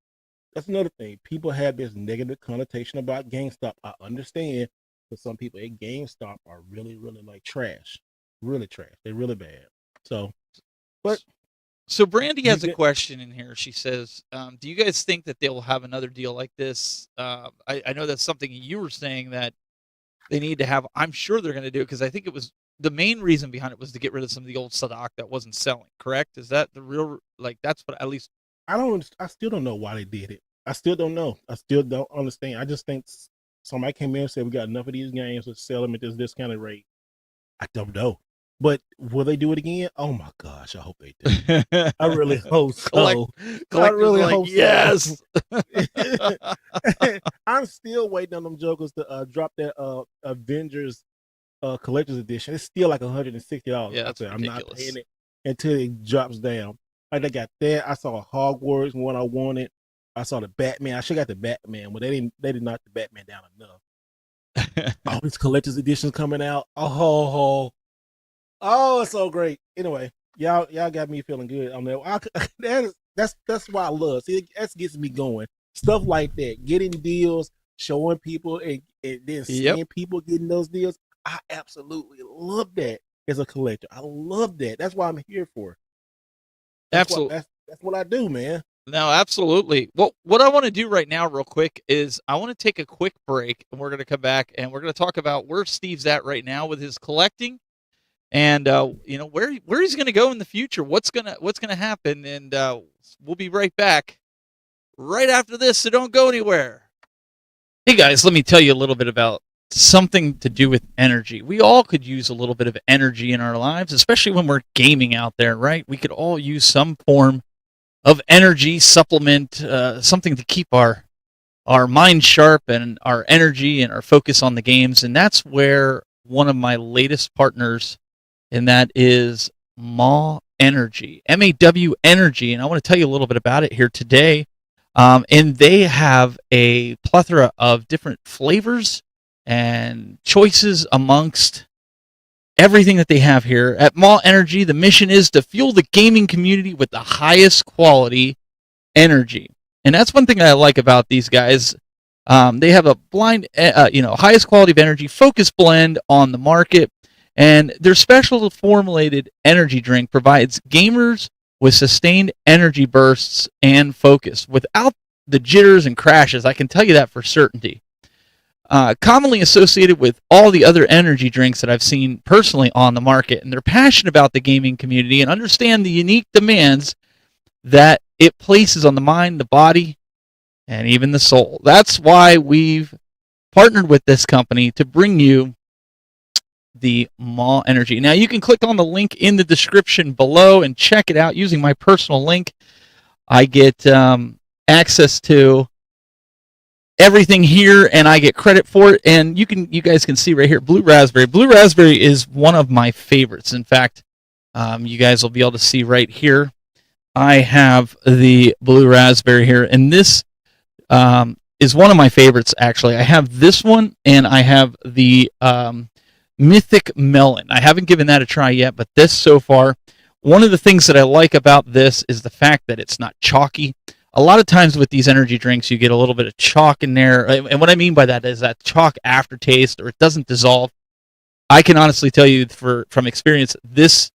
Speaker 3: That's another thing. People have this negative connotation about GameStop. I understand, but some people at GameStop are really, really like trash. Really trash. They're really bad. So, but
Speaker 2: So Brandy
Speaker 3: you
Speaker 2: has a
Speaker 3: get
Speaker 2: question in here. She says, "Do you guys think that they will have another deal like this?" I know that's something you were saying that they need to have. I'm sure they're going to do it because I think it was the main reason behind it was to get rid of some of the old stock that wasn't selling. Correct? Is that the real like? That's what at least.
Speaker 3: I still don't know why they did it. I still don't know. I still don't understand. I just think somebody came in and said we got enough of these games, let's sell them at this discounted rate. I don't know. But will they do it again? Oh my gosh, I hope they do. I really hope so. I
Speaker 2: Collectors
Speaker 3: really
Speaker 2: are like,
Speaker 3: hope so.
Speaker 2: yes.
Speaker 3: I'm still waiting on them jokers to drop that Avengers collector's edition. It's still like $160.
Speaker 2: Yeah, that's
Speaker 3: I'm not
Speaker 2: ridiculous.
Speaker 3: paying it until it drops down. Like they got that. I saw a Hogwarts one I wanted. I saw the Batman. I should got the Batman, but they did knock the Batman down enough. All these collector's editions coming out. Oh, it's so great. Anyway, y'all got me feeling good on that. That's why I love. See, that gets me going. Stuff like that, getting deals, showing people, and then seeing people getting those deals. I absolutely love that as a collector. I love that. That's why I'm here for.
Speaker 2: Absolutely.
Speaker 3: That's what I do, man.
Speaker 2: No, absolutely. Well, what I want to do right now, real quick, is I want to take a quick break, and we're going to come back and we're going to talk about where Steve's at right now with his collecting, and where he's going to go in the future. What's gonna happen, and we'll be right back right after this. So don't go anywhere. Hey guys, let me tell you a little bit about something to do with energy. We all could use a little bit of energy in our lives, especially when we're gaming out there, right? We could all use some form of energy supplement, something to keep our mind sharp and our energy and our focus on the games. And that's where one of my latest partners, and that is MAW Energy, MAW Energy. And I want to tell you a little bit about it here today. And they have a plethora of different flavors and choices amongst everything that they have here. At MAW Energy, the mission is to fuel the gaming community with the highest quality energy. And that's one thing I like about these guys. They have a highest quality of energy focus blend on the market. And their special formulated energy drink provides gamers with sustained energy bursts and focus without the jitters and crashes. I can tell you that for certainty. Commonly associated with all the other energy drinks that I've seen personally on the market, and they're passionate about the gaming community and understand the unique demands that it places on the mind, the body, and even the soul. That's why we've partnered with this company to bring you the MAW Energy. Now you can click on the link in the description below and check it out using my personal link. I get access to everything here, and I get credit for it. And you guys can see right here, Blue Raspberry. Blue Raspberry is one of my favorites. In fact, you guys will be able to see right here. I have the Blue Raspberry here, and this is one of my favorites. Actually, I have this one, and I have the Mythic Melon. I haven't given that a try yet, but this so far, one of the things that I like about this is the fact that it's not chalky. a lot of times with these energy drinks, you get a little bit of chalk in there. And what I mean by that is that chalk aftertaste, or it doesn't dissolve. I can honestly tell you from experience, this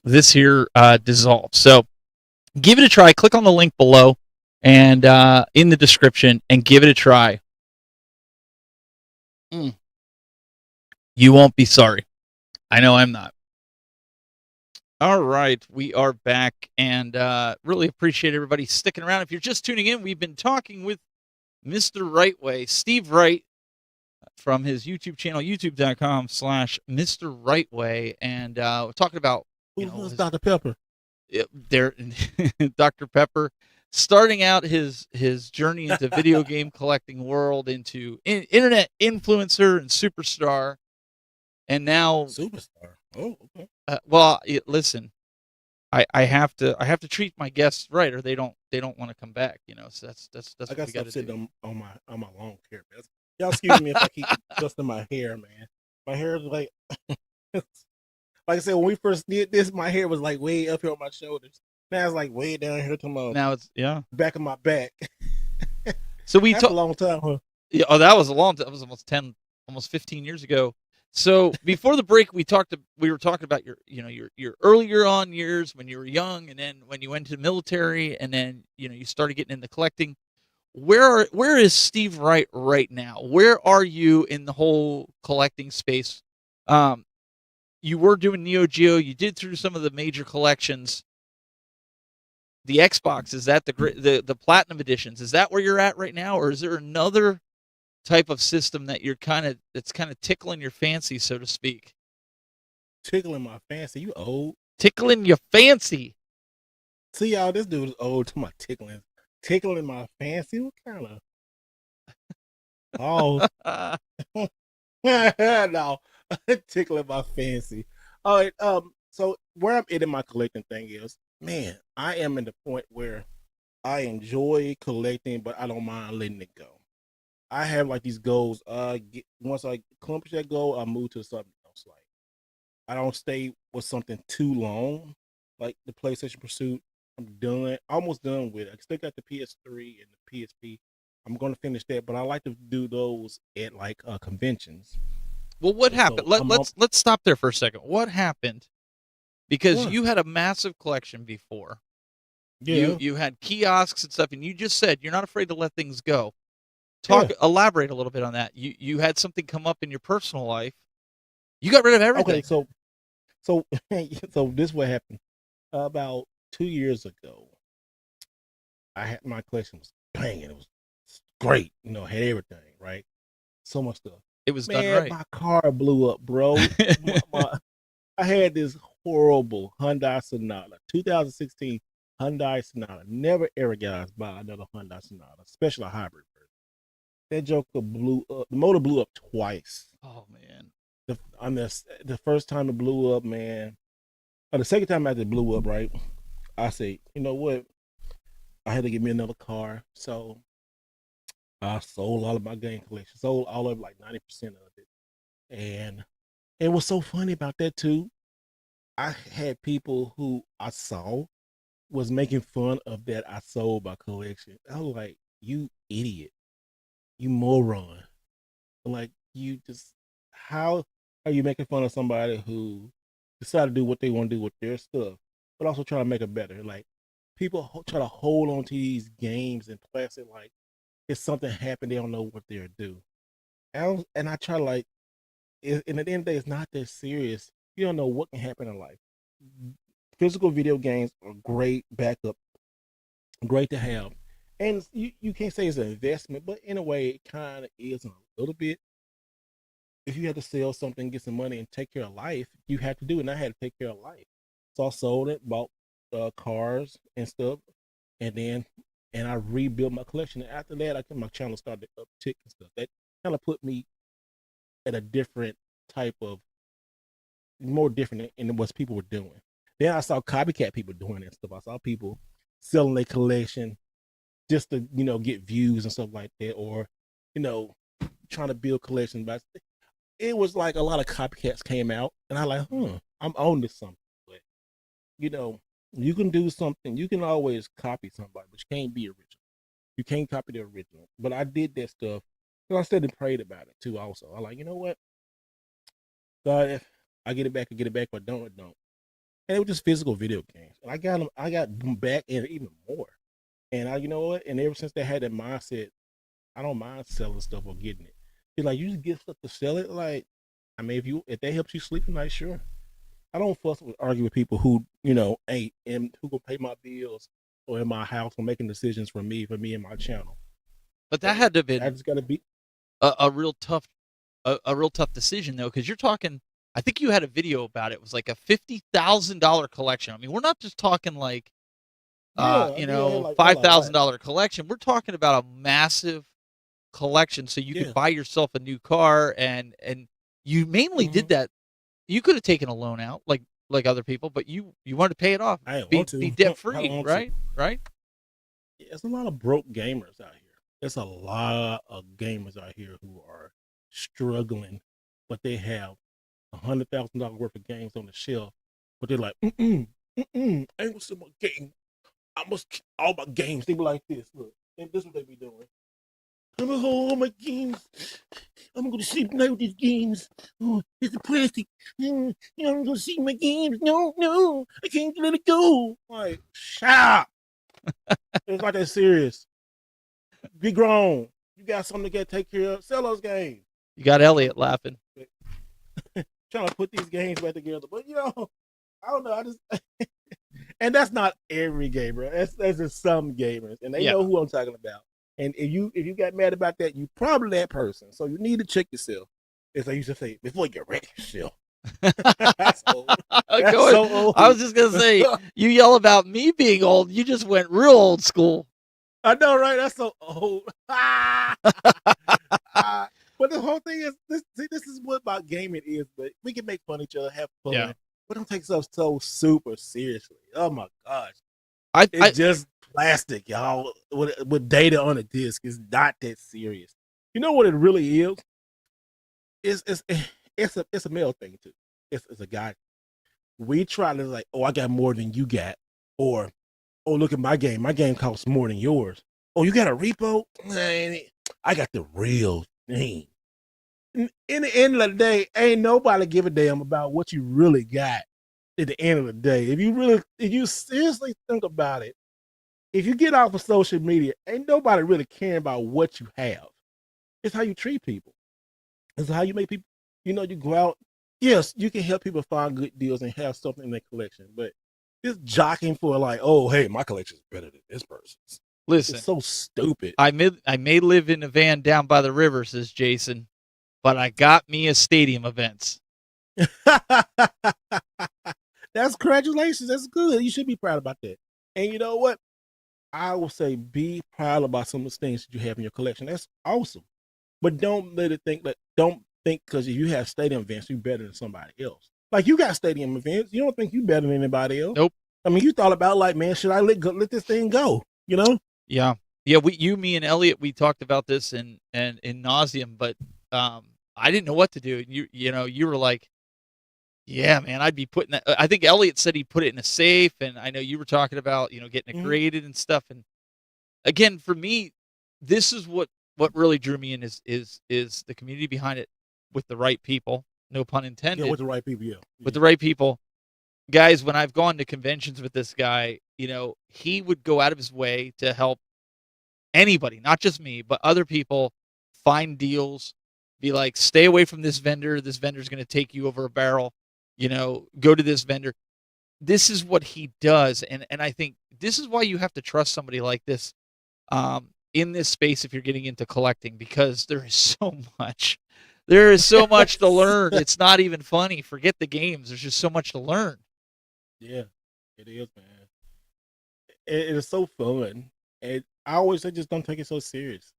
Speaker 2: here dissolves. So give it a try. Click on the link below and in the description and give it a try. You won't be sorry. I know I'm not. All right, we are back, and really appreciate everybody sticking around. If you're just tuning in, we've been talking with Mr. Wright Way, Steve Wright, from his YouTube channel, youtube.com/Mr. Wright Way, and we're talking about
Speaker 3: Who's Dr. Pepper?
Speaker 2: There, Dr. Pepper, starting out his journey into video game collecting world, into internet influencer and superstar, and now
Speaker 3: Superstar. Oh, okay.
Speaker 2: Well, listen, I have to treat my guests right, or they don't want to come back. So that's
Speaker 3: I
Speaker 2: what
Speaker 3: got
Speaker 2: we got
Speaker 3: stuff
Speaker 2: to
Speaker 3: sitting
Speaker 2: do.
Speaker 3: on my long hair. Y'all excuse me if I keep adjusting my hair, man. My hair is like, like I said, when we first did this, my hair was like way up here on my shoulders. Now it's like way down here to my
Speaker 2: Now it's
Speaker 3: back of my back.
Speaker 2: So we
Speaker 3: That's a long time, huh?
Speaker 2: Yeah, that was a long time. That was almost 15 years ago. So before the break, we were talking about your earlier on years when you were young, and then when you went to the military, and then you started getting into collecting. Where is Steve Wright right now? Where are you in the whole collecting space? You were doing Neo Geo. You did through some of the major collections. The Xbox, is that the Platinum editions? Is that where you're at right now, or is there another type of system that that's kind of tickling your fancy, so to speak?
Speaker 3: Tickling my fancy? You old?
Speaker 2: Tickling your fancy?
Speaker 3: See, y'all, this dude is old to my tickling my fancy. What kind of? Oh, no, tickling my fancy. All right. So where I'm in my collecting thing is, man, I am in the point where I enjoy collecting, but I don't mind letting it go. I have like these goals. Once I accomplish that goal, I move to something else. Like I don't stay with something too long. Like the PlayStation Pursuit, I'm done, almost done with it. I still got the PS3 and the PSP. I'm going to finish that, but I like to do those at like conventions.
Speaker 2: Well, what happened? Let's stop there for a second. What happened? Because you had a massive collection before.
Speaker 3: Yeah.
Speaker 2: You had kiosks and stuff, and you just said you're not afraid to let things go. Elaborate a little bit on that. You had something come up in your personal life. You got rid of everything.
Speaker 3: Okay, so this is what happened. About 2 years ago, I had my collection was banging. It was great. Had everything, right? So much stuff.
Speaker 2: It was done right.
Speaker 3: My car blew up, bro. I had this horrible Hyundai Sonata, 2016 Hyundai Sonata. Never ever got us buy another Hyundai Sonata, especially a hybrid version. That joker blew up. The motor blew up twice.
Speaker 2: Oh man!
Speaker 3: The first time it blew up, man. Or the second time after it blew up, right? I say, you know what? I had to get me another car, so I sold all of my game collection. Sold all of like 90% of it, and it was so funny about that too. I had people who I saw was making fun of that I sold my collection. I was like, you idiot. You moron. Like, you just, how are you making fun of somebody who decided to do what they want to do with their stuff, but also try to make it better? Like, people try to hold on to these games and place it like if something happened, they don't know what they'll do. And I try to like, and at the end of the day, it's not that serious. You don't know what can happen in life. Physical video games are great backup, great to have. And you can't say it's an investment, but in a way, it kind of is a little bit. If you had to sell something, get some money, and take care of life, you had to do it. And I had to take care of life. So I sold it, bought cars and stuff, and I rebuilt my collection. And after that, my channel started to uptick and stuff. That kind of put me at a different type of, more different in what people were doing. Then I saw copycat people doing that stuff. I saw people selling their collection just to get views and stuff like that, or trying to build collections. But it was like a lot of copycats came out, and I like, I'm on to something. But You can do something. You can always copy somebody, but you can't be original. You can't copy the original. But I did that stuff. And I said and prayed about it too. Also, I like, you know what, God, if I get it back, I get it back. But don't, I don't. And it was just physical video games. And I got them. I got them back and even more. And you know what? And ever since they had that mindset, I don't mind selling stuff or getting it. You're like, you just get stuff to sell it. Like, I mean, if that helps you sleep at night, sure. I don't argue with people who, ain't and who gonna pay my bills or in my house or making decisions for me and my channel.
Speaker 2: But that had to have
Speaker 3: I
Speaker 2: been
Speaker 3: just gotta be.
Speaker 2: a real tough a real tough decision though, because you're talking. I think you had a video about it. It was like a $50,000 collection. I mean, we're not just talking like
Speaker 3: Yeah, I had like
Speaker 2: $5,000 collection. We're talking about a massive collection, so you
Speaker 3: yeah.
Speaker 2: could buy yourself a new car, and you mainly did that. You could have taken a loan out like other people, but you wanted to pay it off,
Speaker 3: I didn't
Speaker 2: be
Speaker 3: want to.
Speaker 2: debt
Speaker 3: I
Speaker 2: free,
Speaker 3: don't want
Speaker 2: right?
Speaker 3: to.
Speaker 2: Right?
Speaker 3: Yeah, there's a lot of broke gamers out here. There's a lot of gamers out here who are struggling, but they have $100,000 worth of games on the shelf, but they're like, I ain't gonna sell my game. I must keep all my games. They be like this. Look, and this is what they be doing. I'm gonna hold all my games. I'm gonna sleep tonight with these games. Oh, it's a plastic. I'm gonna see my games. No, I can't let it go. Like, shut up. It's not that serious. Be grown. You got something to take care of. Sell those games.
Speaker 2: You got Elliot laughing.
Speaker 3: Trying to put these games back together, but I don't know. I just and that's not every gamer. That's just some gamers, and they know who I'm talking about. And if you got mad about that, you probably that person. So you need to check yourself. As I used to say, before you wreck yourself. That's old. That's so old.
Speaker 2: I was just gonna say, you yell about me being old. You just went real old school.
Speaker 3: I know, right? That's so old. But the whole thing is this is what about gaming is. But we can make fun of each other, have fun, but don't take stuff so super seriously. Oh my gosh, it's just plastic, y'all, with data on a disc. It's not that serious. You know what it really is? It's a male thing too. It's a guy. We try to like, oh, I got more than you got, or oh, look at my game. My game costs more than yours. Oh, you got a repo? I got the real thing. In the end of the day, ain't nobody give a damn about what you really got. At the end of the day, if you seriously think about it, if you get off of social media, ain't nobody really caring about what you have. It's how you treat people. It's how you make people. You go out. Yes, you can help people find good deals and have something in their collection, but just jockeying for like, oh, hey, my collection is better than this person's.
Speaker 2: Listen,
Speaker 3: it's so stupid.
Speaker 2: I may live in a van down by the river, says Jason, but I got me a stadium events.
Speaker 3: That's congratulations. That's good. You should be proud about that. And you know what? I will say be proud about some of the things that you have in your collection. That's awesome. But don't think because if you have stadium events, you're better than somebody else. Like you got stadium events. You don't think you're better than anybody else.
Speaker 2: Nope.
Speaker 3: I mean, you thought about like, man, should I let this thing go?
Speaker 2: Yeah. Me and Elliot, we talked about this in nauseum, but I didn't know what to do. You were like, yeah, man, I'd be putting that. I think Elliot said he put it in a safe, and I know you were talking about getting it graded and stuff. And again, for me, this is what really drew me in is the community behind it with the right people. No pun intended.
Speaker 3: Yeah, with the right people. Yeah,
Speaker 2: with the right people. Guys, when I've gone to conventions with this guy, he would go out of his way to help anybody, not just me, but other people find deals, be like, stay away from this vendor. This vendor's going to take you over a barrel. Go to this vendor. This is what he does. And I think this is why you have to trust somebody like this in this space if you're getting into collecting, because there is so much. There is so much to learn. It's not even funny. Forget the games. There's just so much to learn.
Speaker 3: Yeah, it is, man. It is so fun. And I always say just don't take it so serious.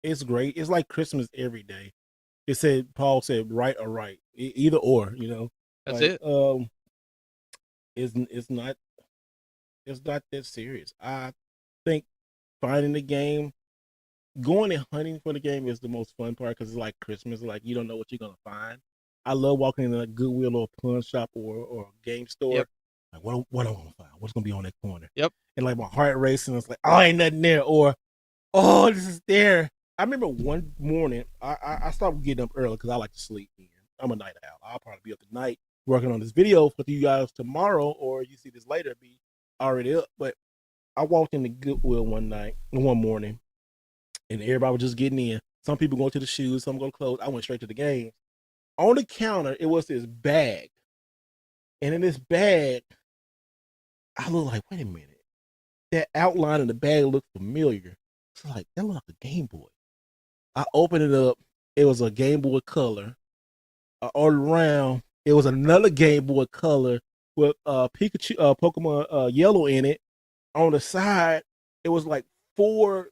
Speaker 3: It's great. It's like Christmas every day. Paul said, right or right. Either or,
Speaker 2: That's
Speaker 3: like,
Speaker 2: it.
Speaker 3: It's not that serious. I think finding the game, going and hunting for the game is the most fun part because it's like Christmas. Like you don't know what you're gonna find. I love walking in a Goodwill or a pawn shop or a game store Like, what am I gonna find? What's gonna be on that corner?
Speaker 2: Yep.
Speaker 3: And like my heart racing, it's like, oh, ain't nothing there, or oh, this is there. I remember one morning, I stopped getting up early because I like to sleep. Man. I'm a night owl. I'll probably be up tonight working on this video for you guys tomorrow, or you see this later, be already up. But I walked into Goodwill one morning, and everybody was just getting in. Some people going to the shoes, some going to clothes. I went straight to the games. On the counter, it was this bag. And in this bag, I look like, wait a minute. That outline in the bag looked familiar. So like, that looked like a Game Boy. I opened it up. It was a Game Boy Color. All around, it was another Game Boy Color with Pikachu, Pokemon Yellow in it. On the side, it was like 4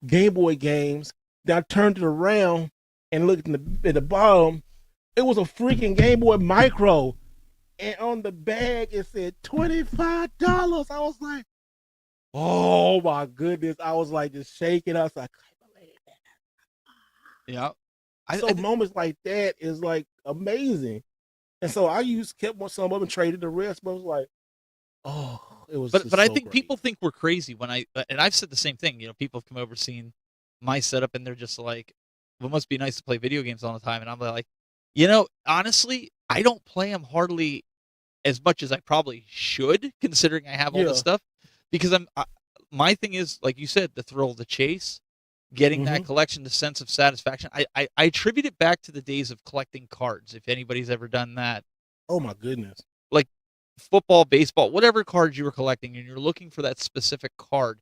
Speaker 3: Game Boy games. Then I turned it around and looked at the bottom. It was a freaking Game Boy Micro. And on the bag, it said $25. I was like, oh my goodness. I was like just shaking. I was like, I can't believe that.
Speaker 2: Yeah.
Speaker 3: So moments like that is like amazing. And so I kept some of them and traded the rest, but I was like, oh, it was
Speaker 2: But I think
Speaker 3: great.
Speaker 2: people think we're crazy when and I've said the same thing. You know, people have come over, seen my setup, and they're just like, well, it must be nice to play video games all the time. And I'm like, you know, honestly, I don't play them hardly as much as I probably should, considering I have all this stuff. Because my thing is, like you said, the thrill of the chase, getting that collection, the sense of satisfaction. I attribute it back to the days of collecting cards, if anybody's ever done that.
Speaker 3: Oh my goodness.
Speaker 2: Like football, baseball, whatever cards you were collecting, and you're looking for that specific card.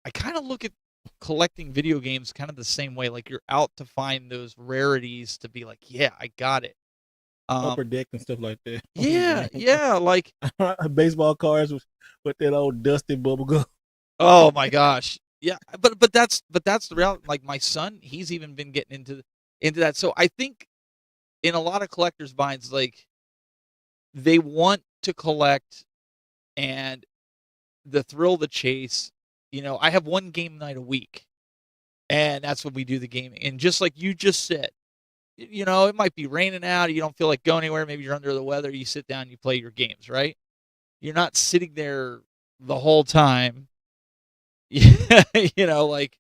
Speaker 2: I kind of look at collecting video games kind of the same way. Like you're out to find those rarities to be like, yeah, I got it.
Speaker 3: Upper Deck and stuff like that.
Speaker 2: Yeah, like
Speaker 3: baseball cards with that old dusty bubble gum.
Speaker 2: Oh my gosh. Yeah, but that's the reality. Like my son, he's even been getting into that. So I think in a lot of collectors' minds, like they want to collect and the thrill of the chase. You know, I have one game night a week, and that's when we do the gaming. And just like you just said, you know, it might be raining out, you don't feel like going anywhere, maybe you're under the weather, you sit down, you play your games, right? You're not sitting there the whole time. You know, like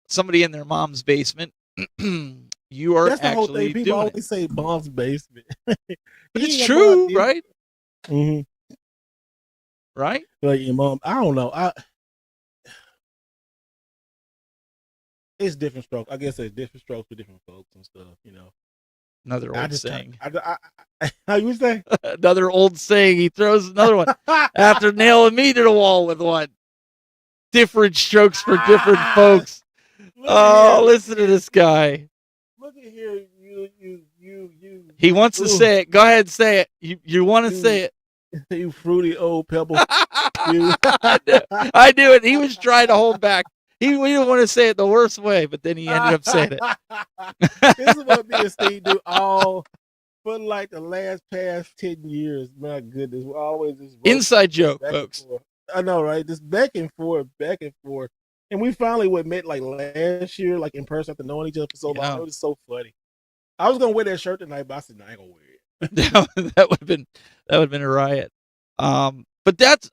Speaker 2: somebody in their mom's basement. You are
Speaker 3: That's the whole
Speaker 2: actually
Speaker 3: thing. People
Speaker 2: doing
Speaker 3: always say mom's basement.
Speaker 2: but it's true, right?
Speaker 3: Mm-hmm.
Speaker 2: Right?
Speaker 3: Like your mom, I don't know. It's different strokes. I guess there's different strokes for different folks and stuff, you know.
Speaker 2: Another old saying.
Speaker 3: How you say?
Speaker 2: Another old saying. He throws another one after nailing me to the wall with one. Different strokes for different folks. Oh, listen to this guy.
Speaker 3: Look at here, you.
Speaker 2: He wants to say it. Go ahead and say it. You want to say it.
Speaker 3: You fruity old pebble.
Speaker 2: I knew it. He was trying to hold back. We didn't want to say it the worst way, but then he ended up saying it.
Speaker 3: This is what me and Steve do all for like the past 10 years. My goodness, we're always this
Speaker 2: inside joke, folks.
Speaker 3: I know, right? Just back and forth. And we finally met like last year, like in person after knowing each other for so long. It was so funny. I was gonna wear that shirt tonight, but I said, no, I ain't gonna wear it.
Speaker 2: that would have been a riot. But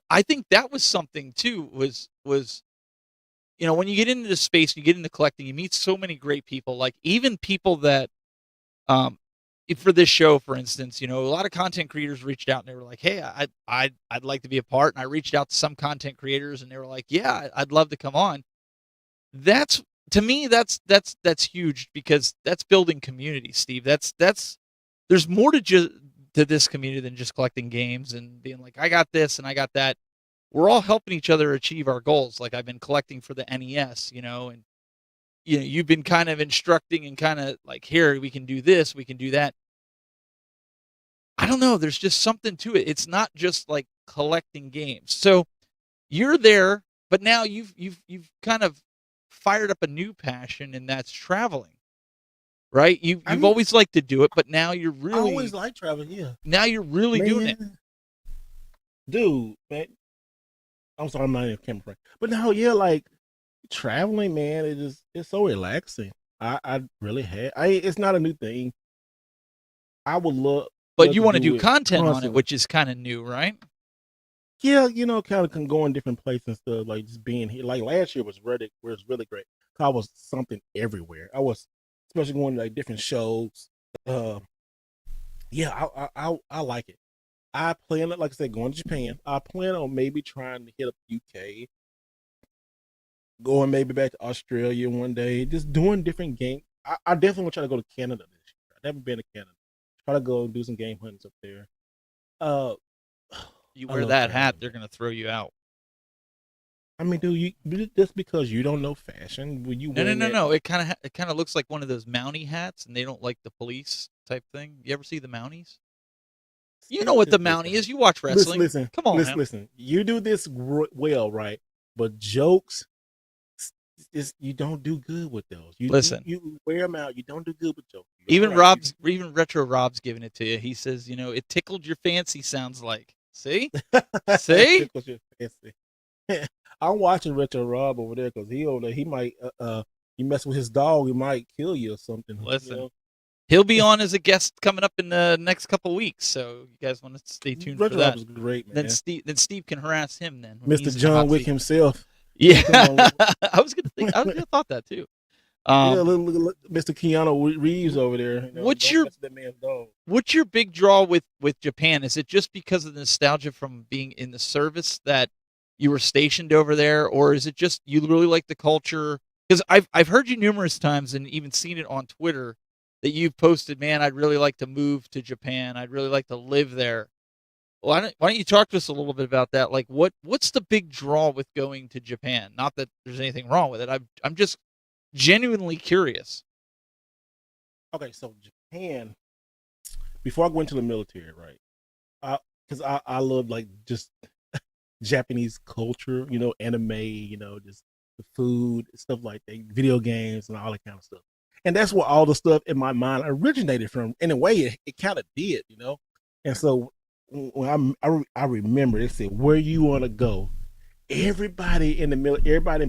Speaker 2: I think that was something too, was you know, when you get into this space, you get into collecting, you meet so many great people, like even people that, for this show, for instance, you know, a lot of content creators reached out and they were like, hey, I'd like to be a part. And I reached out to some content creators and they were like, yeah, I'd love to come on. That's, to me, that's huge because that's building community, Steve. There's more to this community than just collecting games and being like, I got this and I got that. We're all helping each other achieve our goals. Like I've been collecting for the NES, you know, and you know, you've been kind of instructing and kind of like, here, we can do this, we can do that. I don't know. There's just something to it. It's not just like collecting games. So you're there, but now you've kind of fired up a new passion, and that's traveling. Right? You've always liked to do it, but now you're really.
Speaker 3: I always like traveling. Yeah.
Speaker 2: Now you're really doing it,
Speaker 3: dude. Man, I'm sorry, I'm not in a camera frame, but now, yeah, like traveling, man. It's so relaxing. I really had. It's not a new thing. I would love.
Speaker 2: But
Speaker 3: love
Speaker 2: you
Speaker 3: to
Speaker 2: want to do
Speaker 3: it
Speaker 2: content on it,
Speaker 3: constantly.
Speaker 2: which is kind of new, right?
Speaker 3: Yeah, kind of can go in different places and stuff. Like just being here. Like last year was really great. I was something everywhere. I was especially going to like different shows. Uh, yeah, I like it. I plan it, like I said, going to Japan. I plan on maybe trying to hit up UK, going maybe back to Australia one day, just doing different games. I definitely want to try to go to Canada this year. I've never been to Canada. Try to go and do some game hunts up there. Uh,
Speaker 2: You
Speaker 3: I
Speaker 2: wear
Speaker 3: love
Speaker 2: that hat,
Speaker 3: traveling,
Speaker 2: they're
Speaker 3: man.
Speaker 2: going to throw you out.
Speaker 3: I mean, dude, just because you don't know fashion, when you
Speaker 2: No, no,
Speaker 3: wearing
Speaker 2: no,
Speaker 3: that,
Speaker 2: no. It kind of looks like one of those Mountie hats, and they don't like the police type thing. You ever see the Mounties? You know what the Mountie is. You watch
Speaker 3: listen,
Speaker 2: wrestling.
Speaker 3: listen,
Speaker 2: Come on
Speaker 3: listen,
Speaker 2: now.
Speaker 3: listen. You do this well, right? But jokes, you don't do good with those.
Speaker 2: Listen,
Speaker 3: You wear them out. You don't do good with jokes. You all
Speaker 2: even
Speaker 3: right?
Speaker 2: Even Retro Rob's giving it to you. He says, it tickled your fancy. Sounds like. See,
Speaker 3: It
Speaker 2: see.
Speaker 3: tickles your fancy. I'm watching Retro Rob over there because he over there. He might you mess with his dog, he might kill you or something.
Speaker 2: Listen, he'll be on as a guest coming up in the next couple of weeks. So you guys want to stay tuned for
Speaker 3: Retro Rob
Speaker 2: that.
Speaker 3: is great,
Speaker 2: Then
Speaker 3: man.
Speaker 2: Steve can harass him then when
Speaker 3: Mr.
Speaker 2: he's in the
Speaker 3: John
Speaker 2: hot
Speaker 3: Wick
Speaker 2: seat.
Speaker 3: himself.
Speaker 2: Yeah,
Speaker 3: Come on.
Speaker 2: I was gonna thought that too.
Speaker 3: Yeah, look, Mr. Keanu Reeves over there.
Speaker 2: What's
Speaker 3: Don't
Speaker 2: your
Speaker 3: mess with that man's dog.
Speaker 2: what's your big draw with Japan? Is it just because of the nostalgia from being in the service that you were stationed over there, or is it just you really like the culture? Because I've heard you numerous times and even seen it on Twitter that you've posted, man, I'd really like to move to Japan. I'd really like to live there. Why don't you talk to us a little bit about that? Like what's the big draw with going to Japan? Not that there's anything wrong with it. I'm just genuinely curious.
Speaker 3: Okay, so Japan. Before I go into the military, right? Because I love like just Japanese culture, anime, just the food, stuff like that, video games, and all that kind of stuff. And that's where all the stuff in my mind originated from. In a way, it kind of did. And so when I remember, they said, "Where you want to go?" Everybody in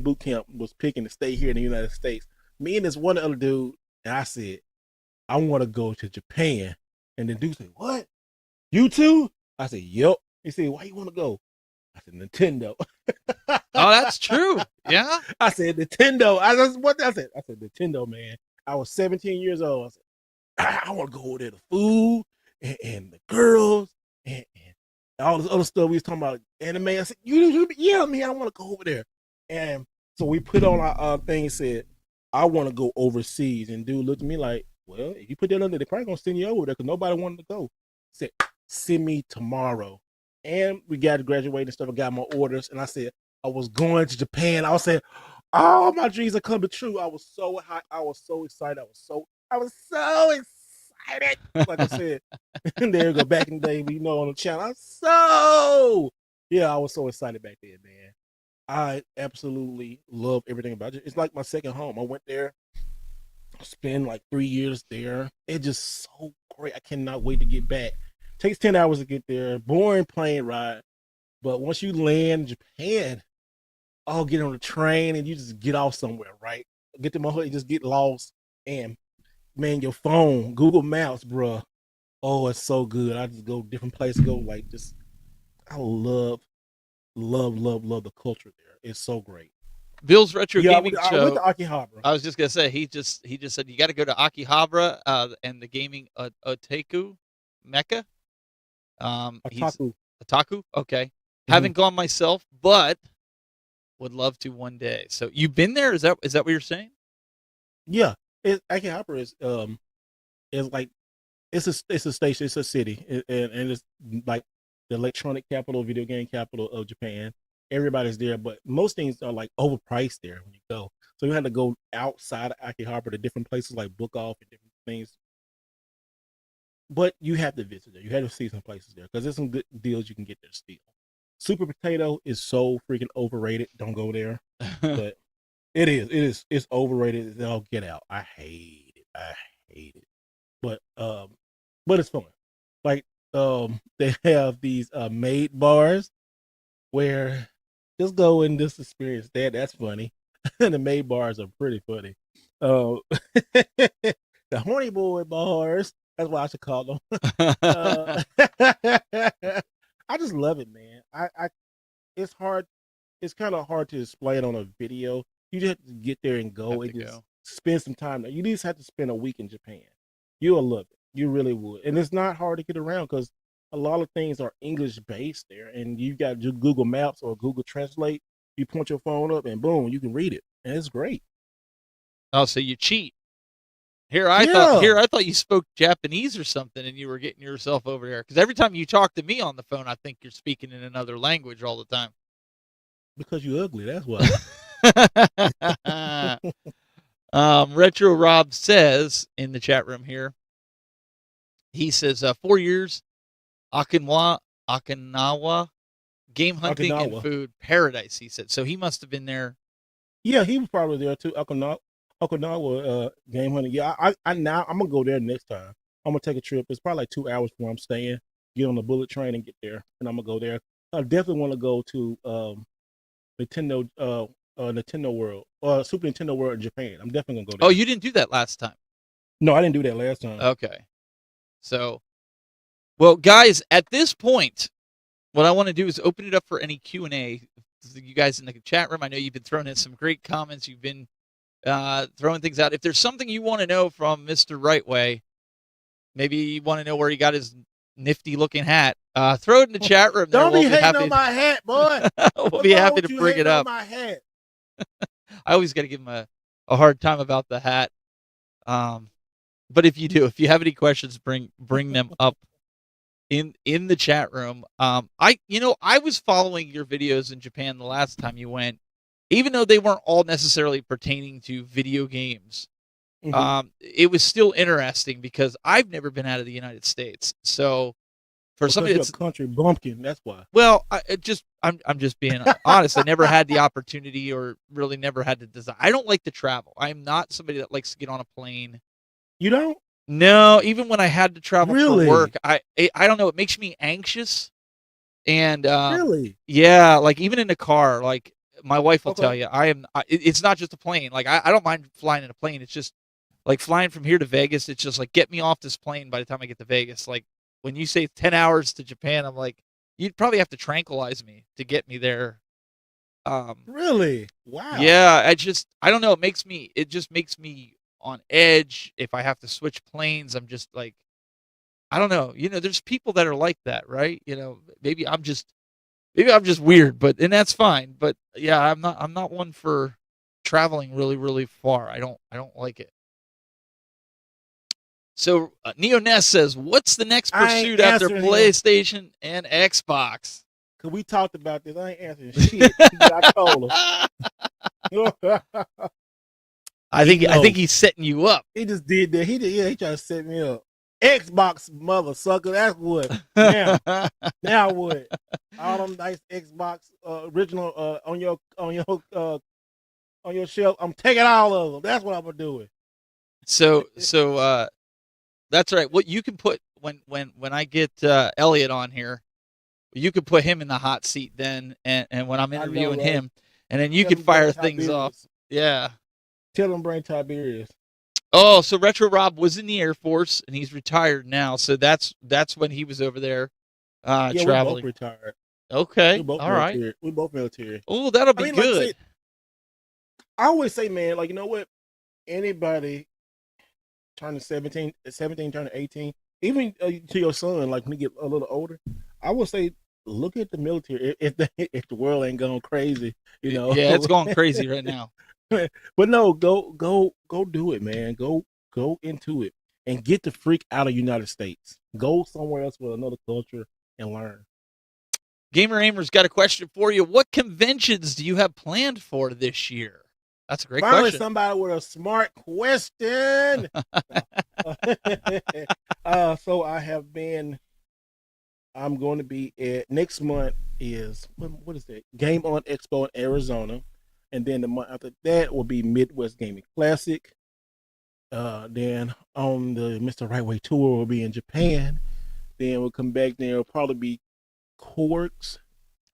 Speaker 3: boot camp was picking to stay here in the United States. Me and this one other dude, and I said, "I want to go to Japan." And the dude said, "What? You too?" I said, "Yep." He said, "Why you want to go?" I said, "Nintendo."
Speaker 2: Oh, that's true. Yeah.
Speaker 3: I said, "Nintendo." I said, "Nintendo, man." I was 17 years old. I said, I want to go over there. The food and the girls and all this other stuff we was talking about, anime. I said, yeah, man, I want to go over there. And so we put on our thing and said, I want to go overseas. And dude looked at me like, well, if you put that under, they're probably gonna send you over there because nobody wanted to go. Said, send me tomorrow. And we got to graduate and stuff. I got my orders, and I said I was going to Japan. I was saying, oh, my dreams are coming true. I was so high. I was so excited. I was so excited. Like I said, and there you go. Back in the day, on the channel, I was so excited back then, man. I absolutely love everything about it. It's like my second home. I went there, spend like 3 years there. It's just so great. I cannot wait to get back. Takes 10 hours to get there. Boring plane ride. But once you land in Japan, I'll get on the train and you just get off somewhere, right? Get to my hotel, you just get lost. And man, your phone, Google Maps, bro. Oh, it's so good. I just go different places, go like just I love, love the culture there. It's so great.
Speaker 2: Bill's Retro
Speaker 3: Yeah,
Speaker 2: Gaming
Speaker 3: I went
Speaker 2: Show.
Speaker 3: to Akihabara.
Speaker 2: I was just gonna say he just said you got to go to Akihabara and the gaming otaku mecca. He's
Speaker 3: Otaku.
Speaker 2: otaku. Okay, haven't gone myself, but would love to one day. So you've been there? Is that what you're saying?
Speaker 3: Yeah, Akihabara is like it's a station, it's a city, and it's like the electronic capital, video game capital of Japan. Everybody's there, but most things are like overpriced there when you go. So you had to go outside of Akihabara to different places like Book Off and different things. But you have to visit there. You have to see some places there because there's some good deals you can get there still. Super Potato is so freaking overrated. Don't go there. But it's overrated. I'll get out. I hate it. But it's fun. Like they have these maid bars where just go and just experience that. That's funny. And the maid bars are pretty funny. Uh, the horny boy bars That's why I should call them. Uh, I just love it, man. It's hard. It's kind of hard to explain on a video. You just have to get there and go and just spend some time there. You just have to spend a week in Japan. You'll love it. You really would. And it's not hard to get around because a lot of things are English based there, and you got Google Maps or Google Translate. You point your phone up, and boom, you can read it, and it's great.
Speaker 2: Oh, so you cheat. Here I thought you spoke Japanese or something, and you were getting yourself over there. Because every time you talk to me on the phone, I think you're speaking in another language all the time.
Speaker 3: Because you're ugly, that's why.
Speaker 2: Retro Rob says in the chat room here, he says 4 years, Okinawa, game hunting and food paradise. He said so. He must have been there.
Speaker 3: Yeah, he was probably there too. Okinawa game hunting. Yeah, I'm gonna go there next time. I'm gonna take a trip. It's probably like 2 hours from where I'm staying. Get on the bullet train and get there, and I'm gonna go there. I definitely want to go to Nintendo World or Super Nintendo World in Japan. I'm definitely gonna go there.
Speaker 2: Oh, you didn't do that last time?
Speaker 3: No, I didn't do that last time.
Speaker 2: Okay. So, well, guys, at this point, what I want to do is open it up for any Q&A. You guys in the chat room, I know you've been throwing in some great comments. You've been throwing things out. If there's something you want to know from Mr. Wright Way, maybe you want to know where he got his nifty-looking hat, throw it in the chat room.
Speaker 3: Don't be hating on my hat, boy.
Speaker 2: We'll be happy to bring it up.
Speaker 3: My hat?
Speaker 2: I always got to give him a hard time about the hat. But if you have any questions, bring them up in the chat room. I was following your videos in Japan the last time you went, even though they weren't all necessarily pertaining to video games. Mm-hmm. It was still interesting because I've never been out of the United States. So for somebody that's
Speaker 3: a country bumpkin, that's why.
Speaker 2: Well, I'm just being honest. I never had the opportunity, or really never had the desire. I don't like to travel. I'm not somebody that likes to get on a plane.
Speaker 3: You don't?
Speaker 2: No, even when I had to travel
Speaker 3: really?
Speaker 2: for work, I don't know. It makes me anxious. And
Speaker 3: really,
Speaker 2: yeah, like even in the car, like my wife will tell you, it's not just a plane. Like I don't mind flying in a plane. It's just like flying from here to Vegas. It's just like, get me off this plane by the time I get to Vegas. Like when you say 10 hours to Japan, I'm like, you'd probably have to tranquilize me to get me there.
Speaker 3: Really? Wow.
Speaker 2: Yeah, I don't know. It just makes me on edge. If I have to switch planes, I'm just like, I don't know. There's people that are like that, right? Maybe I'm just weird, and that's fine. But yeah, I'm not one for traveling really, really far. I don't like it. So Neo Ness says, what's the next pursuit after PlayStation and Xbox?
Speaker 3: Cause we talked about this. I ain't answering shit. I told him.
Speaker 2: I think he's setting you up.
Speaker 3: He just did that. He tried to set me up. Xbox mother sucker. That's what. Now what? All them nice Xbox original on your shelf. I'm taking all of them. That's what I'm doing.
Speaker 2: So that's right. What you can put when I get Elliot on here, you could put him in the hot seat then, and when I'm interviewing him, and then you can fire things off. Yeah.
Speaker 3: Tell him bring Tiberius.
Speaker 2: Oh, so Retro Rob was in the Air Force and he's retired now. So that's when he was over there traveling.
Speaker 3: We're both retired.
Speaker 2: Okay.
Speaker 3: All right. We're both military.
Speaker 2: Oh, that'll be good.
Speaker 3: Like I always say, man, like, you know what? Anybody turning 17, turning 18, even to your son, like when he get a little older, I would say, look at the military. If the world ain't going crazy,
Speaker 2: Yeah, it's going crazy right now.
Speaker 3: But no, go do it, man. Go into it and get the freak out of United States. Go somewhere else with another culture and learn.
Speaker 2: Gamer Ahmer's got a question for you. What conventions do you have planned for this year? That's a great
Speaker 3: Finally,
Speaker 2: question.
Speaker 3: Somebody with a smart question. So I'm going to be at next month is what is that? Game On Expo in Arizona. And then the month after that will be Midwest Gaming Classic. Then on the Mr. Wright Way tour will be in Japan. Then we'll come back. Then it'll probably be Corks,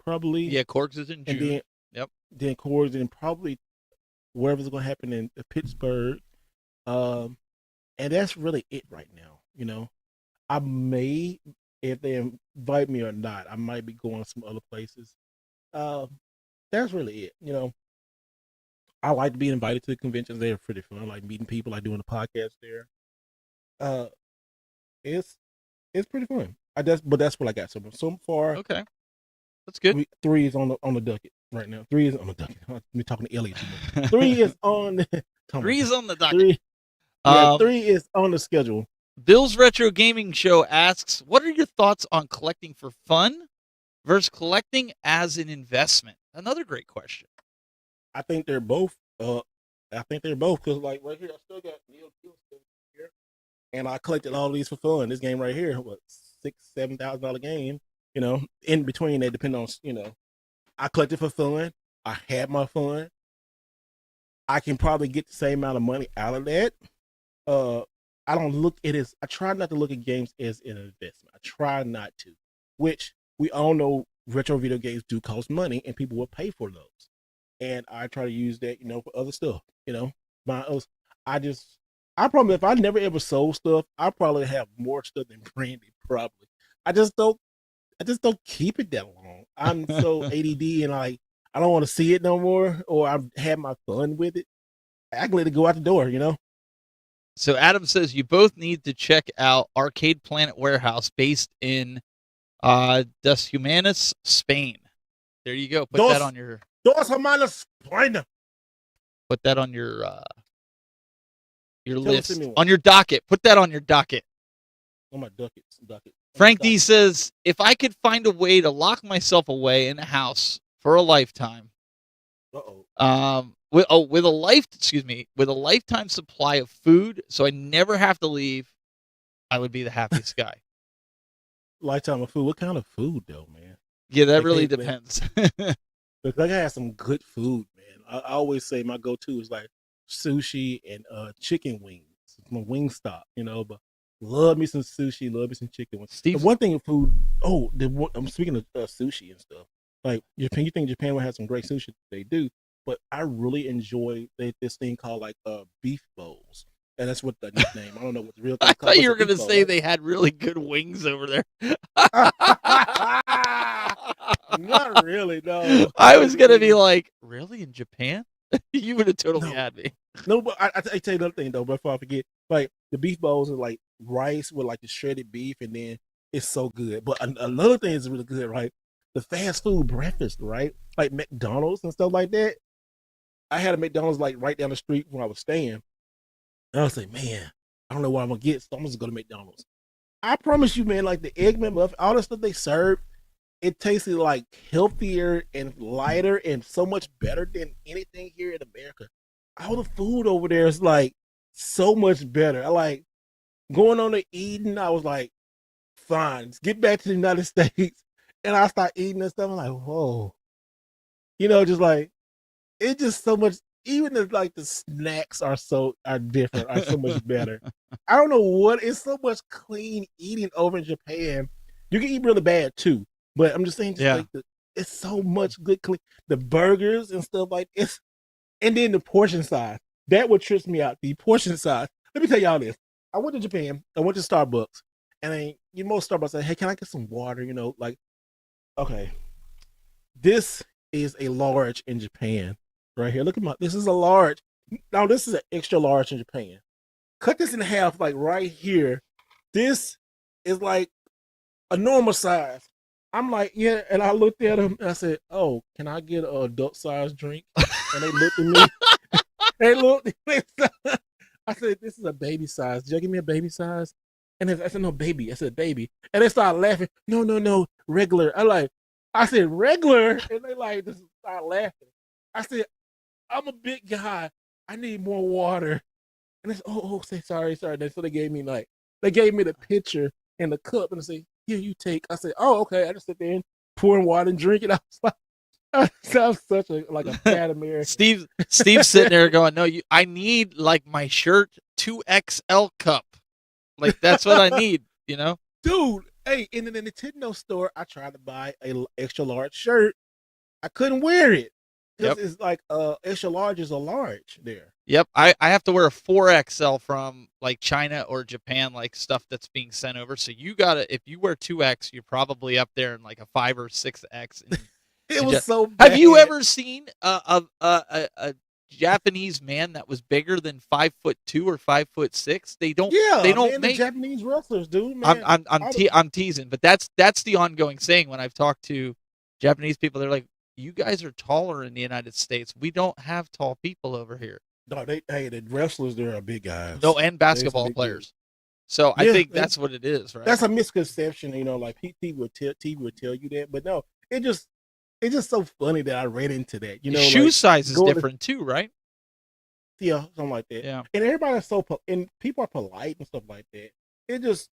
Speaker 3: probably.
Speaker 2: Yeah, Corks is in June.
Speaker 3: Then Corks, and probably wherever's going to happen in Pittsburgh. and that's really it right now. I may, if they invite me or not, I might be going to some other places. Um, that's really it. I like being invited to the conventions. They're pretty fun. I like meeting people. I like doing the podcast there. Uh, it's it's pretty fun. But that's what I got so far.
Speaker 2: Okay, that's good.
Speaker 3: Three is on the docket right now. Three is on the docket. Me talking to Elliot too much. Three is on.
Speaker 2: Three's on the docket.
Speaker 3: Three, yeah, three is on the schedule.
Speaker 2: Bill's Retro Gaming Show asks, what are your thoughts on collecting for fun versus collecting as an investment? Another great question.
Speaker 3: I think they're both. Because like right here, I still got Neo Geo still here, and I collected all these for fun. This game right here, what $6,000-7,000 game. In between that, depending on I collected for fun. I had my fun. I can probably get the same amount of money out of that. I don't look at it as, I try not to look at games as an investment. I try not to, which we all know retro video games do cost money and people will pay for those. And I try to use that, for other stuff, I probably, if I never ever sold stuff, I probably have more stuff than Brandy, probably. I just don't keep it that long. I'm so ADD and I don't want to see it no more, or I've had my fun with it. I can let it go out the door,
Speaker 2: So Adam says you both need to check out Arcade Planet Warehouse based in Dos Humanes, Spain. There you go. Put that on your
Speaker 3: Dos Humanes, Spain.
Speaker 2: Put that on your list. On your docket. Put that on your docket.
Speaker 3: On my docket.
Speaker 2: Frank D says, if I could find a way to lock myself away in a house for a lifetime. With a lifetime supply of food, so I never have to leave, I would be the happiest guy.
Speaker 3: Lifetime of food. What kind of food though, man?
Speaker 2: Yeah, that really depends.
Speaker 3: Look, I got some good food, man. I always say my go-to is like sushi and chicken wings. It's my wing stop, but love me some sushi, love me some chicken wings. The one thing in food, I'm speaking of sushi and stuff. Like Japan, you think Japan would have some great sushi? They do. But I really enjoy this thing called like beef bowls. And that's what the nickname. I don't know what the real thing is called.
Speaker 2: I thought you were going to say they had really good wings over there.
Speaker 3: Not really, no.
Speaker 2: I was going to be like, really, in Japan? You would have totally had me.
Speaker 3: No, but I tell you another thing, though, before I forget. Like, the beef bowls are like rice with like the shredded beef, and then it's so good. But another thing is really good, right? The fast food breakfast, right? Like McDonald's and stuff like that. I had a McDonald's like right down the street where I was staying. And I was like, man, I don't know what I'm gonna get, so I'm just gonna go to McDonald's. I promise you, man, like the egg McMuffin, all the stuff they serve, it tasted like healthier and lighter and so much better than anything here in America. All the food over there is like so much better. I like going on to eating. I was like, fine, let's get back to the United States. And I start eating and stuff. I'm like, whoa. Just like, it's just so much, even if like the snacks are different, are so much better. I don't know what, it's so much clean eating over in Japan. You can eat really bad too, but I'm just saying, it's so much good clean. The burgers and stuff like this, and then the portion size. That would trips me out. The portion size. Let me tell y'all this. I went to Japan. I went to Starbucks, and then most Starbucks say, "Hey, can I get some water?" Like, okay, this is a large in Japan. Right here, look at this is a large. Now this is an extra large in Japan. Cut this in half, like right here. This is like a normal size. I'm like, yeah, and I looked at them and I said, "Oh, can I get an adult size drink?" And they looked at me. They looked. I said, "This is a baby size. Did you give me a baby size?" And I said, "No, baby." I said, "Baby," and they started laughing. No, regular. I said, "Regular," and they like just started laughing. I said, I'm a big guy. I need more water. And they said, say sorry. So they gave me the pitcher and the cup and they say, here, you take. I said, oh, okay. I just sit there and pouring water and drink it. I was like, I'm such a fat American.
Speaker 2: Steve's sitting there going, no, I need like my shirt 2XL cup. Like that's what I need,
Speaker 3: Dude, hey, in the Nintendo store, I tried to buy a extra large shirt. I couldn't wear it. because it's like extra large is a large there.
Speaker 2: Yep. I have to wear a 4XL from like China or Japan, like stuff that's being sent over. So you gotta, if you wear 2X, you're probably up there in like a 5 or 6X.
Speaker 3: It was so bad.
Speaker 2: Have you ever seen a Japanese man that was bigger than 5'2" or 5'6"? They don't.
Speaker 3: Yeah,
Speaker 2: They don't
Speaker 3: man,
Speaker 2: make.
Speaker 3: the Japanese wrestlers, dude. Man,
Speaker 2: I'm teasing, but that's the ongoing saying when I've talked to Japanese people. They're like, "You guys are taller in the United States. We don't have tall people over here."
Speaker 3: no, the wrestlers there are big guys.
Speaker 2: No, and basketball players. So I think that's what it is, right?
Speaker 3: That's a misconception, you know. Like TV would tell you that, but no, it's just so funny that I ran into that. You know,
Speaker 2: shoe
Speaker 3: like,
Speaker 2: size is different too, right?
Speaker 3: Yeah, something like that.
Speaker 2: Yeah,
Speaker 3: and everybody's and people are polite and stuff like that. It just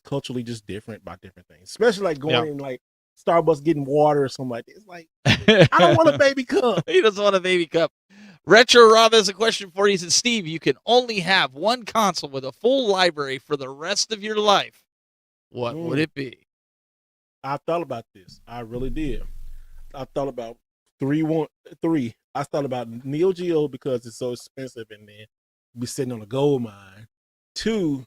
Speaker 3: culturally just different by different things, especially like going in like Starbucks getting water or something like that. It's like I don't want a baby cup.
Speaker 2: He doesn't want a baby cup. Retro Rob has a question for you. He says, Steve, you can only have one console with a full library for the rest of your life. What would it be?
Speaker 3: I thought about this. I really did. I thought about three. I thought about Neo Geo because it's so expensive and then be sitting on a gold mine. 2,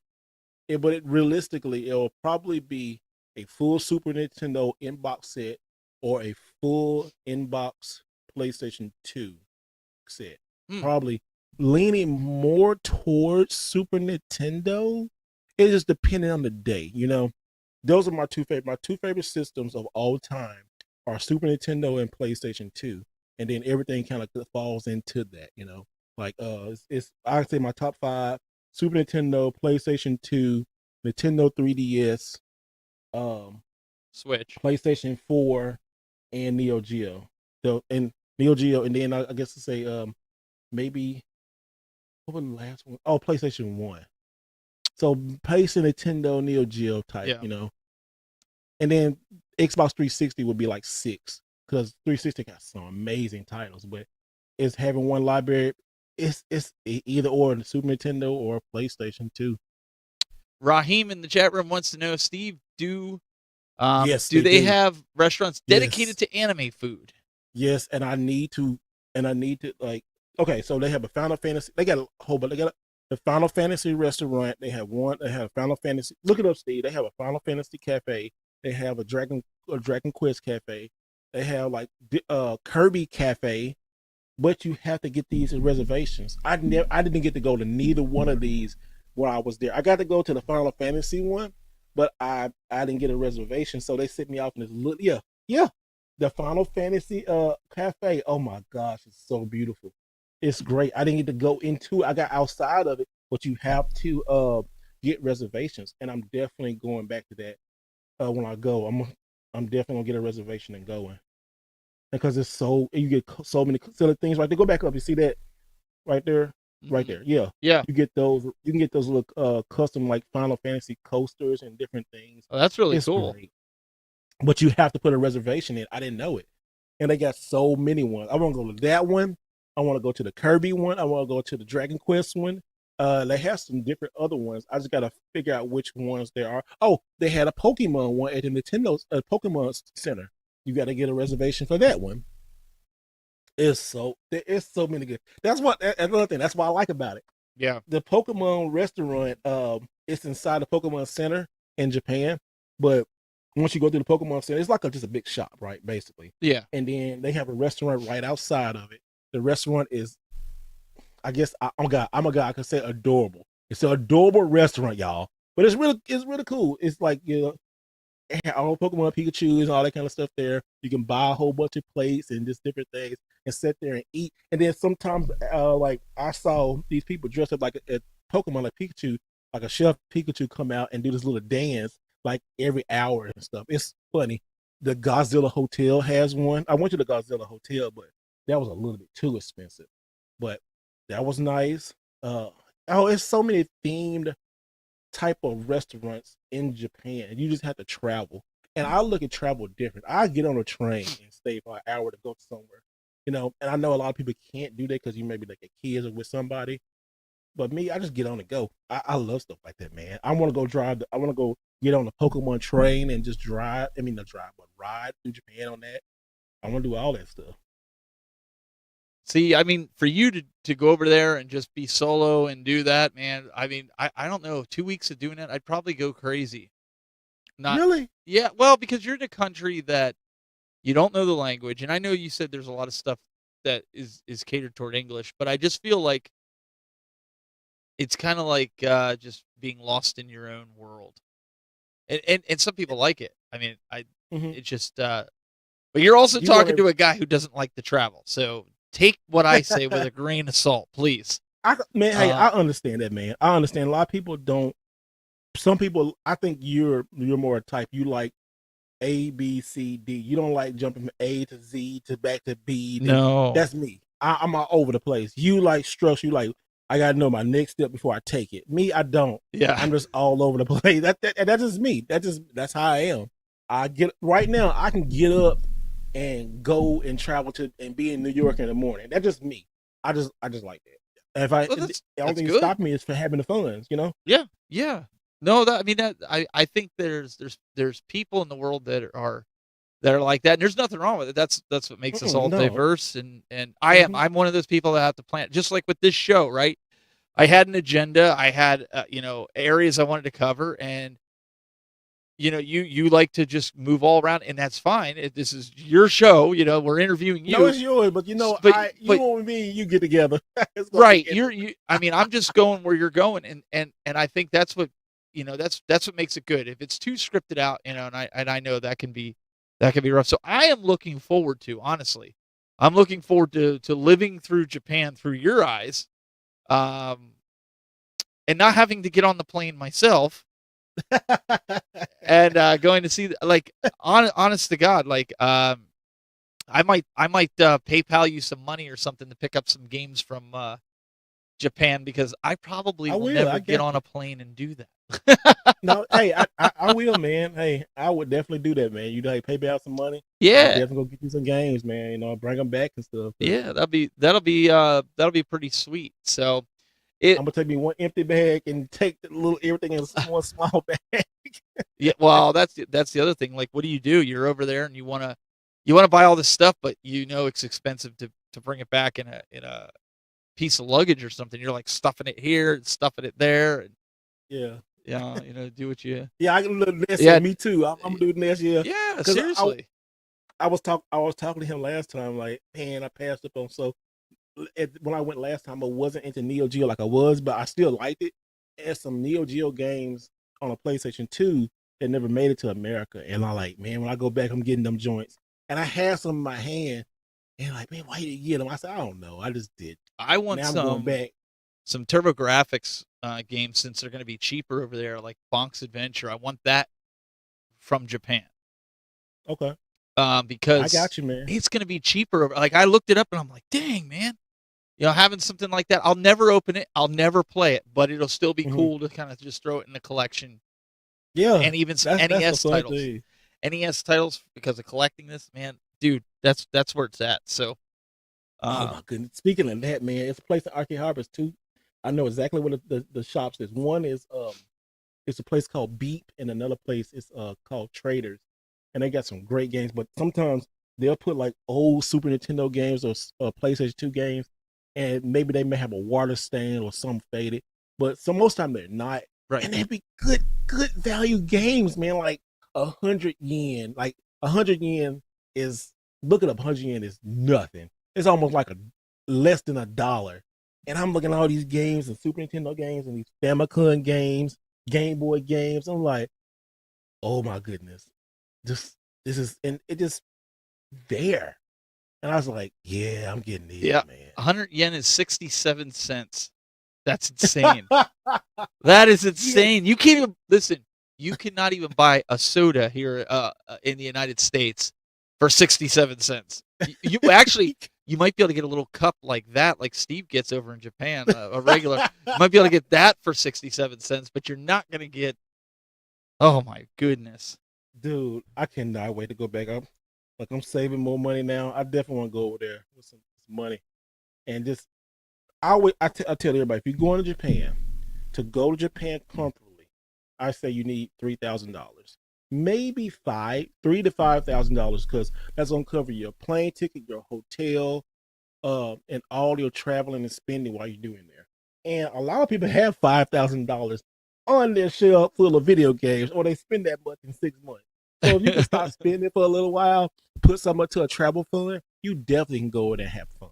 Speaker 3: realistically, it'll probably be a full Super Nintendo inbox set or a full inbox PlayStation 2 set. Probably leaning more towards Super Nintendo. It just depending on the day, you know. Those are my two favorite systems of all time are Super Nintendo and PlayStation 2. And then everything kind of falls into that, you know. Like it's I'd say my top 5: Super Nintendo, PlayStation 2, Nintendo 3DS,
Speaker 2: Switch,
Speaker 3: PlayStation 4, and Neo Geo. And then I guess to say maybe what was the last one? Oh, PlayStation 1. So PlayStation, Nintendo, Neo Geo type, you know. And then Xbox 360 would be like 6 because 360 got some amazing titles, but it's having one library. It's either or the Super Nintendo or PlayStation 2.
Speaker 2: Raheem in the chat room wants to know, Steve, do they have restaurants dedicated to anime food?
Speaker 3: Yes, and I need to like, okay, so they have a Final Fantasy. They got a whole, but they got the Final Fantasy restaurant. They have Final Fantasy. Look it up, Steve. They have a Final Fantasy cafe. They have a Dragon Quest cafe. They have like Kirby cafe, but you have to get these reservations. I didn't get to go to neither one of these while I was there. I got to go to the Final Fantasy one, but I didn't get a reservation, so they sent me off in this little the Final Fantasy cafe. Oh my gosh, it's so beautiful. It's great. I didn't get to go into it. I got outside of it, but you have to get reservations, and I'm definitely going back to that when I go. I'm definitely gonna get a reservation and going because it's you get so many silly things right there. Go back up. You see that right there, right there. Yeah. You get those. You can get those little custom like Final Fantasy coasters and different things.
Speaker 2: Oh, that's really cool.
Speaker 3: Great. But you have to put a reservation in. I didn't know it, and they got so many ones. I want to go to that one. I want to go to the Kirby one. I want to go to the Dragon Quest one. They have some different other ones. I just got to figure out which ones there are. Oh, they had a Pokemon one at the Nintendo's Pokemon Center. You got to get a reservation for that one. There is so many good. That's another thing. That's what I like about it.
Speaker 2: Yeah.
Speaker 3: The Pokemon restaurant, it's inside the Pokemon Center in Japan, but once you go through the Pokemon Center, it's like just a big shop, right? Basically.
Speaker 2: Yeah.
Speaker 3: And then they have a restaurant right outside of it. The restaurant is, I guess, I'm a guy. I can say adorable. It's an adorable restaurant, y'all. But it's really cool. It's like, you know, all Pokemon Pikachu and all that kind of stuff there. You can buy a whole bunch of plates and just different things and sit there and eat. And then sometimes, like I saw these people dressed up like a Pokemon, like Pikachu, like a Chef Pikachu, come out and do this little dance like every hour and stuff. It's funny. The Godzilla Hotel has one. I went to the Godzilla Hotel, but that was a little bit too expensive. But that was nice. It's so many themed type of restaurants in Japan. You just have to travel. And I look at travel different. I get on a train and stay for an hour to go somewhere. You know, and I know a lot of people can't do that because you maybe like a kids or with somebody. But me, I just get on and go. I love stuff like that, man. I want to go I want to go get on the Pokemon train and just drive. I mean, not drive, but ride through Japan on that. I want to do all that stuff.
Speaker 2: See, I mean, for you to go over there and just be solo and do that, man, I mean, I don't know, 2 weeks of doing it, I'd probably go crazy. Not,
Speaker 3: Really?
Speaker 2: yeah, well, because you're in a country that you don't know the language, and I know you said there's a lot of stuff that is catered toward English, but I just feel like it's kind of like just being lost in your own world, and some people like it. I mean,
Speaker 3: Hmm.
Speaker 2: it's just, but you're also
Speaker 3: You want
Speaker 2: talking to a guy who doesn't like to travel, so take what I say with a grain of salt, please.
Speaker 3: man, hey,
Speaker 2: Uh,
Speaker 3: I understand that, man. I understand a lot of people don't. Some people, I think you're more a type. You like A, B, C, D. You don't like jumping from A to Z to back to B. Then
Speaker 2: no,
Speaker 3: that's me. I'm all over the place. You like structure. You like I gotta know my next step before I take it. Me, I don't.
Speaker 2: yeah,
Speaker 3: I'm just all over the place. That's just me. That's how I am. I get right now. I can get up and go and travel to and be in New York in the morning. That's just me. I just like that. And if
Speaker 2: well,
Speaker 3: the only
Speaker 2: that's
Speaker 3: thing
Speaker 2: good.
Speaker 3: stopping me is for having the funds. You know.
Speaker 2: Yeah, yeah. No, that I mean that I think there's people in the world that are like that. And there's nothing wrong with it. That's what makes us all
Speaker 3: No.
Speaker 2: diverse. And
Speaker 3: Hmm.
Speaker 2: I'm one of those people that have to plan, just like with this show, right? I had an agenda. I had areas I wanted to cover, and you like to just move all around, and that's fine. This is your show. We're interviewing
Speaker 3: No,
Speaker 2: you,
Speaker 3: it's yours, but
Speaker 2: but
Speaker 3: you and me, you get together. It's gonna be
Speaker 2: right,
Speaker 3: interesting.
Speaker 2: I mean, I'm just going where you're going, and I think that's what that's what makes it good. If it's too scripted out, and I know that can be rough. So I am looking forward to, honestly, I'm looking forward to living through Japan through your eyes, um, and not having to get on the plane myself and going to see, like, honest to God, like, I might PayPal you some money or something to pick up some games from Japan, because I probably
Speaker 3: I
Speaker 2: will
Speaker 3: will.
Speaker 2: never
Speaker 3: I
Speaker 2: get
Speaker 3: got
Speaker 2: on
Speaker 3: you.
Speaker 2: a plane and do that.
Speaker 3: No, hey, I will, man. Hey, I would definitely do that, man. You know, hey, pay me out some money. I'll
Speaker 2: Yeah,
Speaker 3: definitely go get you some games, man. Bring them back and stuff. Cause
Speaker 2: yeah, that'll be pretty sweet. So it,
Speaker 3: I'm gonna take me one empty bag and take the little everything in one small bag.
Speaker 2: yeah, well, that's the other thing. Like, what do? You're over there and you wanna buy all this stuff, but it's expensive to bring it back in a piece of luggage or something. You're like stuffing it here and stuffing it there, and
Speaker 3: Yeah,
Speaker 2: do what you.
Speaker 3: yeah. I can look next year.
Speaker 2: Yeah,
Speaker 3: Me too. I'm gonna do next year.
Speaker 2: yeah,
Speaker 3: Cause
Speaker 2: seriously.
Speaker 3: I was talking to him last time. Like, man, I passed up on when I went last time, I wasn't into Neo Geo like I was, but I still liked it. And some Neo Geo games on a PlayStation 2 that never made it to America. And I'm like, man, when I go back, I'm getting them joints. And I had some in my hand, and like, man, why did you get them? I said, I don't know. I just did.
Speaker 2: I want
Speaker 3: Now I'm going back.
Speaker 2: some TurboGrafx games, since they're going to be cheaper over there, like Bonk's Adventure. I want that from Japan,
Speaker 3: Okay. I
Speaker 2: because
Speaker 3: got you, man.
Speaker 2: it's going to be cheaper. Like, I looked it up and I'm like, dang, man, having something like that. I'll never open it. I'll never play it, but it'll still be
Speaker 3: Hmm.
Speaker 2: cool to kind of just throw it in the collection.
Speaker 3: Yeah.
Speaker 2: And even some
Speaker 3: That's the
Speaker 2: NES
Speaker 3: fun
Speaker 2: titles,
Speaker 3: thing.
Speaker 2: because of collecting this, man, dude. That's where it's at. So,
Speaker 3: Oh
Speaker 2: uh,
Speaker 3: my goodness. Speaking of that, man, it's a place in Arcade Harbors too. I know exactly what the shops is. One is it's a place called Beep, and another place is called Traders, and they got some great games. But sometimes they'll put like old Super Nintendo games or PlayStation 2 games, and maybe they may have a water stain or some faded. But most time they're not,
Speaker 2: right.
Speaker 3: and they'd be good value games, man. Like 100 yen, like 100 yen is look it up. 100 yen is nothing. It's almost like a less than $1. And I'm looking at all these games and Super Nintendo games and these Famicom games, Game Boy games. I'm like, oh my goodness, this is and it just there. And I was like, yeah, I'm getting these,
Speaker 2: Yeah,
Speaker 3: man.
Speaker 2: 100 yen is 67 cents. That's insane. That is
Speaker 3: Yeah.
Speaker 2: insane. You can't even listen. You cannot even buy a soda here in the United States for 67 cents. You actually, you might be able to get a little cup like that, like Steve gets over in Japan, a regular. You might be able to get that for 67 cents, but you're not going to get. Oh my goodness.
Speaker 3: Dude, I cannot wait to go back. I'm saving more money now. I definitely want to go over there with some money and just I tell everybody if you're going to Japan, to go to Japan comfortably, I say you need $3,000, maybe $3 to $5,000, because that's gonna cover your plane ticket, your hotel, and all your traveling and spending while you're doing there. And a lot of people have $5,000 on their shelf full of video games, or they spend that much in 6 months. So if you can stop spending for a little while, put some into a travel fund, you definitely can go in and have fun.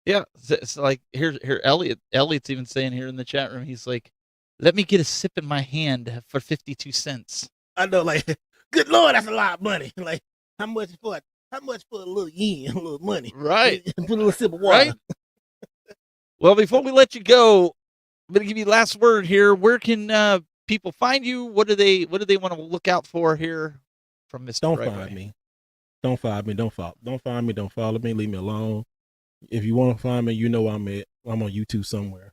Speaker 2: Yeah, it's like here, Elliot's even saying here in the chat room, he's like, "Let me get a sip in my hand for 52 cents."
Speaker 3: I know, like, good Lord, that's a lot of money. Like, how much for a little yen, a little money?
Speaker 2: Right.
Speaker 3: Put a little sip of water.
Speaker 2: Right. Well, before we let you go, I'm gonna give you the last word here. Where can people find you? What do they want to look out for here from Mr.
Speaker 3: Don't
Speaker 2: Wright
Speaker 3: find
Speaker 2: Way?
Speaker 3: me. Don't find me. Don't find me. Don't follow me. Leave me alone. If you want to find me, you know where I'm at. I'm on YouTube somewhere,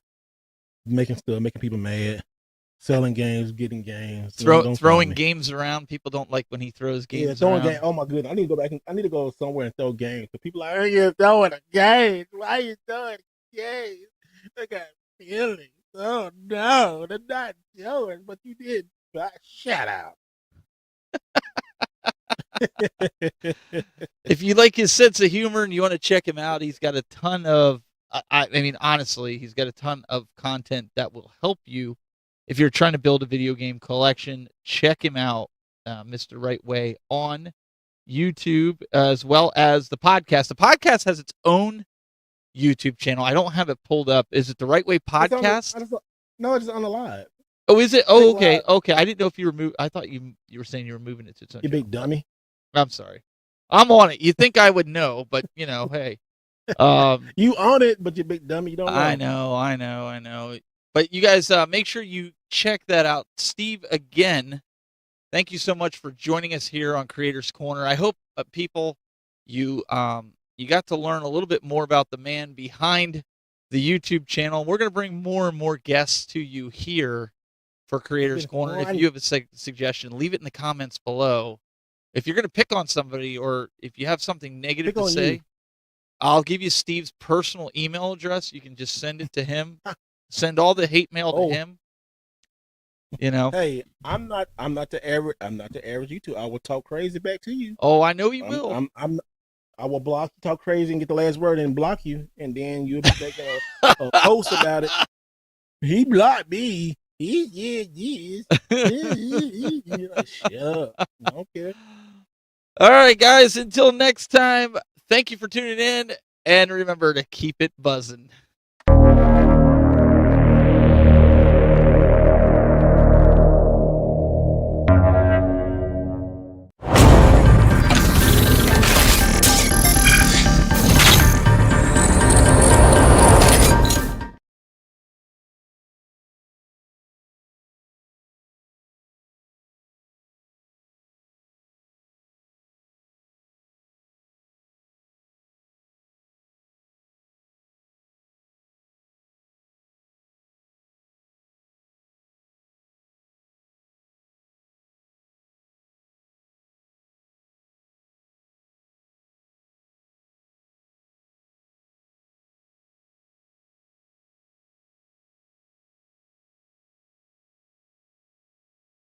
Speaker 3: making stuff, making people mad, selling games, getting games. Don't
Speaker 2: Throwing games around. People don't like when he throws games.
Speaker 3: Yeah, throwing
Speaker 2: around.
Speaker 3: games. Oh my goodness, I need to go back. I need to go somewhere and throw games. So people are like, "Oh, you're throwing a game. Why are you throwing a game? I got feelings. Oh no, they're not yours, but you did. Shut up."
Speaker 2: If you like his sense of humor and you want to check him out, he's got a ton of, I mean, honestly, he's got a ton of content that will help you if you're trying to build a video game collection. Check him out, Mr. Wright Way, on YouTube, as well as the podcast. The podcast has its own YouTube channel. I don't have it pulled up. Is it the Wright Way Podcast?
Speaker 3: No, it's on the live.
Speaker 2: Oh, is it? Oh, okay. Okay. I didn't know if you were I thought you were saying you were moving it to its own
Speaker 3: You
Speaker 2: channel.
Speaker 3: big dummy.
Speaker 2: I'm sorry. I'm on it. You think I would know, but hey.
Speaker 3: You on it, but you big dummy. You don't know.
Speaker 2: I know. But you guys, make sure you check that out. Steve, again, thank you so much for joining us here on Creators Corner. I hope people, you got to learn a little bit more about the man behind the YouTube channel. We're going to bring more and more guests to you here for Creators Corner. If you have a suggestion, leave it in the comments below. If you're going to pick on somebody, or if you have something negative to say, I'll give you Steve's personal email address. You can just send it to him. Send all the hate mail to him.
Speaker 3: Hey, I'm not the average YouTube. I will talk crazy back to you.
Speaker 2: Oh, I know you will.
Speaker 3: I will block you, talk crazy, and get the last word and block you, and then you'll be making a post about it. He blocked me. Yes. Like, shut up. I don't care.
Speaker 2: All right, guys. Until next time, thank you for tuning in, and remember to keep it buzzing.